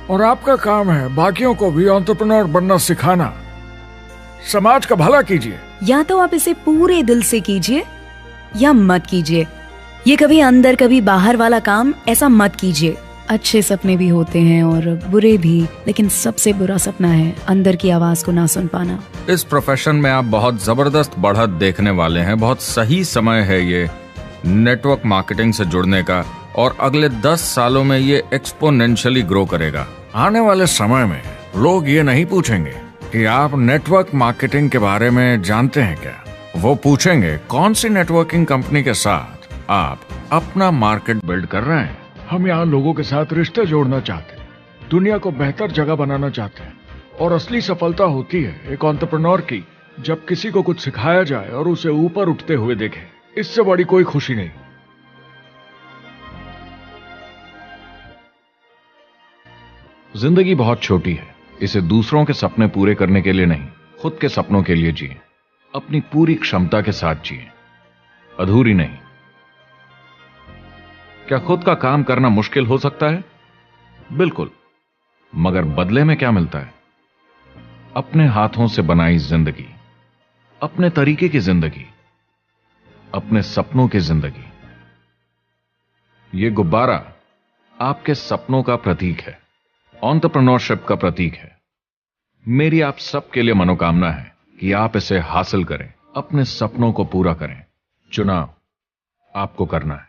और आपका काम है बाकियों को भी एंटरप्रेन्योर बनना सिखाना। समाज का भला कीजिए। या तो आप इसे पूरे दिल से कीजिए या मत कीजिए। ये कभी अंदर कभी बाहर वाला काम ऐसा मत कीजिए। अच्छे सपने भी होते हैं और बुरे भी, लेकिन सबसे बुरा सपना है अंदर की आवाज को ना सुन पाना। इस प्रोफेशन में आप बहुत जबरदस्त बढ़त देखने वाले हैं। बहुत सही समय है ये नेटवर्क मार्केटिंग से जुड़ने का, और अगले 10 सालों में ये एक्सपोनेंशियली ग्रो करेगा। आने वाले समय में लोग ये नहीं पूछेंगे कि आप नेटवर्क मार्केटिंग के बारे में जानते हैं क्या। वो पूछेंगे कौन सी नेटवर्किंग कंपनी के साथ आप अपना मार्केट बिल्ड कर रहे हैं। हम यहाँ लोगों के साथ रिश्ते जोड़ना चाहते हैं, दुनिया को बेहतर जगह बनाना चाहते हैं। और असली सफलता होती है एक एंटरप्रेन्योर की, जब किसी को कुछ सिखाया जाए और उसे ऊपर उठते हुए देखे। इससे बड़ी कोई खुशी नहीं। जिंदगी बहुत छोटी है, इसे दूसरों के सपने पूरे करने के लिए नहीं, खुद के सपनों के लिए जिए। अपनी पूरी क्षमता के साथ जिए, अधूरी नहीं। क्या खुद का काम करना मुश्किल हो सकता है? बिल्कुल, मगर बदले में क्या मिलता है? अपने हाथों से बनाई जिंदगी, अपने तरीके की जिंदगी, अपने सपनों की जिंदगी। यह गुब्बारा आपके सपनों का प्रतीक है, एंटरप्रेन्योरशिप का प्रतीक है। मेरी आप सबके लिए मनोकामना है कि आप इसे हासिल करें, अपने सपनों को पूरा करें। चुनाव आपको करना है।